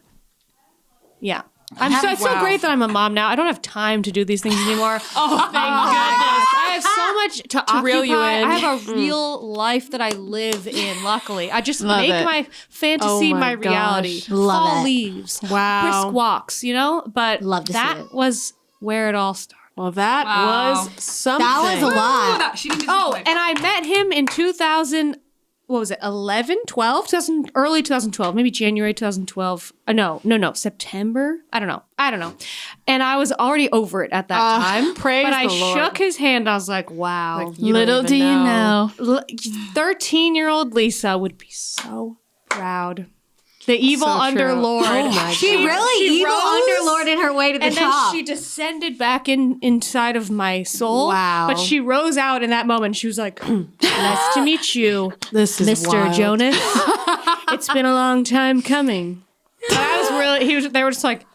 Yeah. It's so great that I'm a mom now. I don't have time to do these things anymore. oh, thank goodness. I have so much to occupy. reel you in. I have a real life that I live in, luckily. I just Love make it. my fantasy Oh my my reality. gosh. Love Fall it. leaves. Wow. Brisk walks, you know? But Love to see that it. was where it all started. Well, that Wow. was something. That was a lot. She didn't Oh, and I met him in 2000, what was it, 11, 12? Early 2012, maybe January 2012. No, September? I don't know. And I was already over it at that time. praise But I the Lord. shook his hand. I was like, wow. Like, you don't Little even do you know. 13-year-old Lisa would be so proud. The evil So true. underlord. Oh my She really evil rose, underlorded her way to the and top. then she descended back inside of my soul. Wow. But she rose out in that moment. She was like, "Nice to meet you, This is Mr. wild. Jonas. It's been a long time coming." But I was really. They were just like.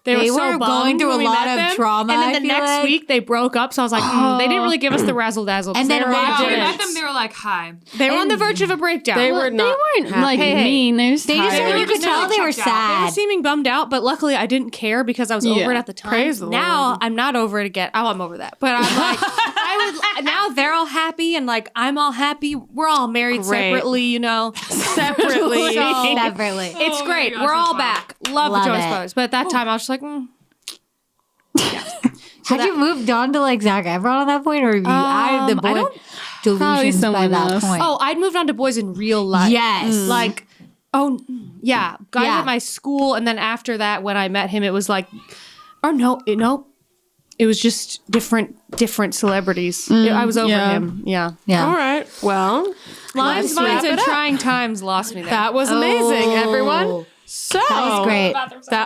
They They were so were bummed going through when a we lot met of them. trauma, And then I the feel next like. week they broke up. So I was like, they didn't really give us the razzle dazzle. And then Yeah, we Roger- met them. They were like, "Hi." They were on the verge of a breakdown. They were They not. weren't like Hey, hey. mean. They just They just tired. you could tell they were checked out. They were sad. seeming bummed out, but luckily I didn't care because I was over it at the time. Praise the now Lord. I'm not over it again. Oh, I'm over that. But I'm like, now they're all happy and like I'm all happy. We're all married Great. separately, you know. Separately. So- Separately. It's my great. gosh, We're that's all wild. back. Love Love the Jonas it. Brothers. But at that time I was just like, Had you moved on to like Zac Efron at that point, or were you out of the I boy don't- delusions by someone that else. point? oh, I'd moved on to boys in real life. Yes. Like, oh, yeah. Guys Yeah. at my school. And then after that, when I met him, it was like, oh, no. It was just different celebrities. I was over yeah. him. Yeah. yeah. All right. Well, Lines, Let's wrap Minds, it and up. Trying Times lost me there. that was amazing, Oh. everyone. So That was great.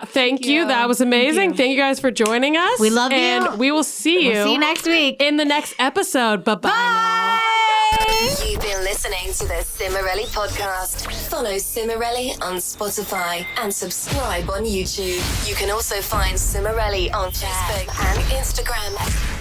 Thank you. That was amazing. Thank you guys for joining us. We love you. And we will see you. See you next week. in the next episode. Bye-bye. Now. You've been listening to the Cimorelli podcast. Follow Cimorelli on Spotify and subscribe on YouTube. You can also find Cimorelli on Facebook and Instagram.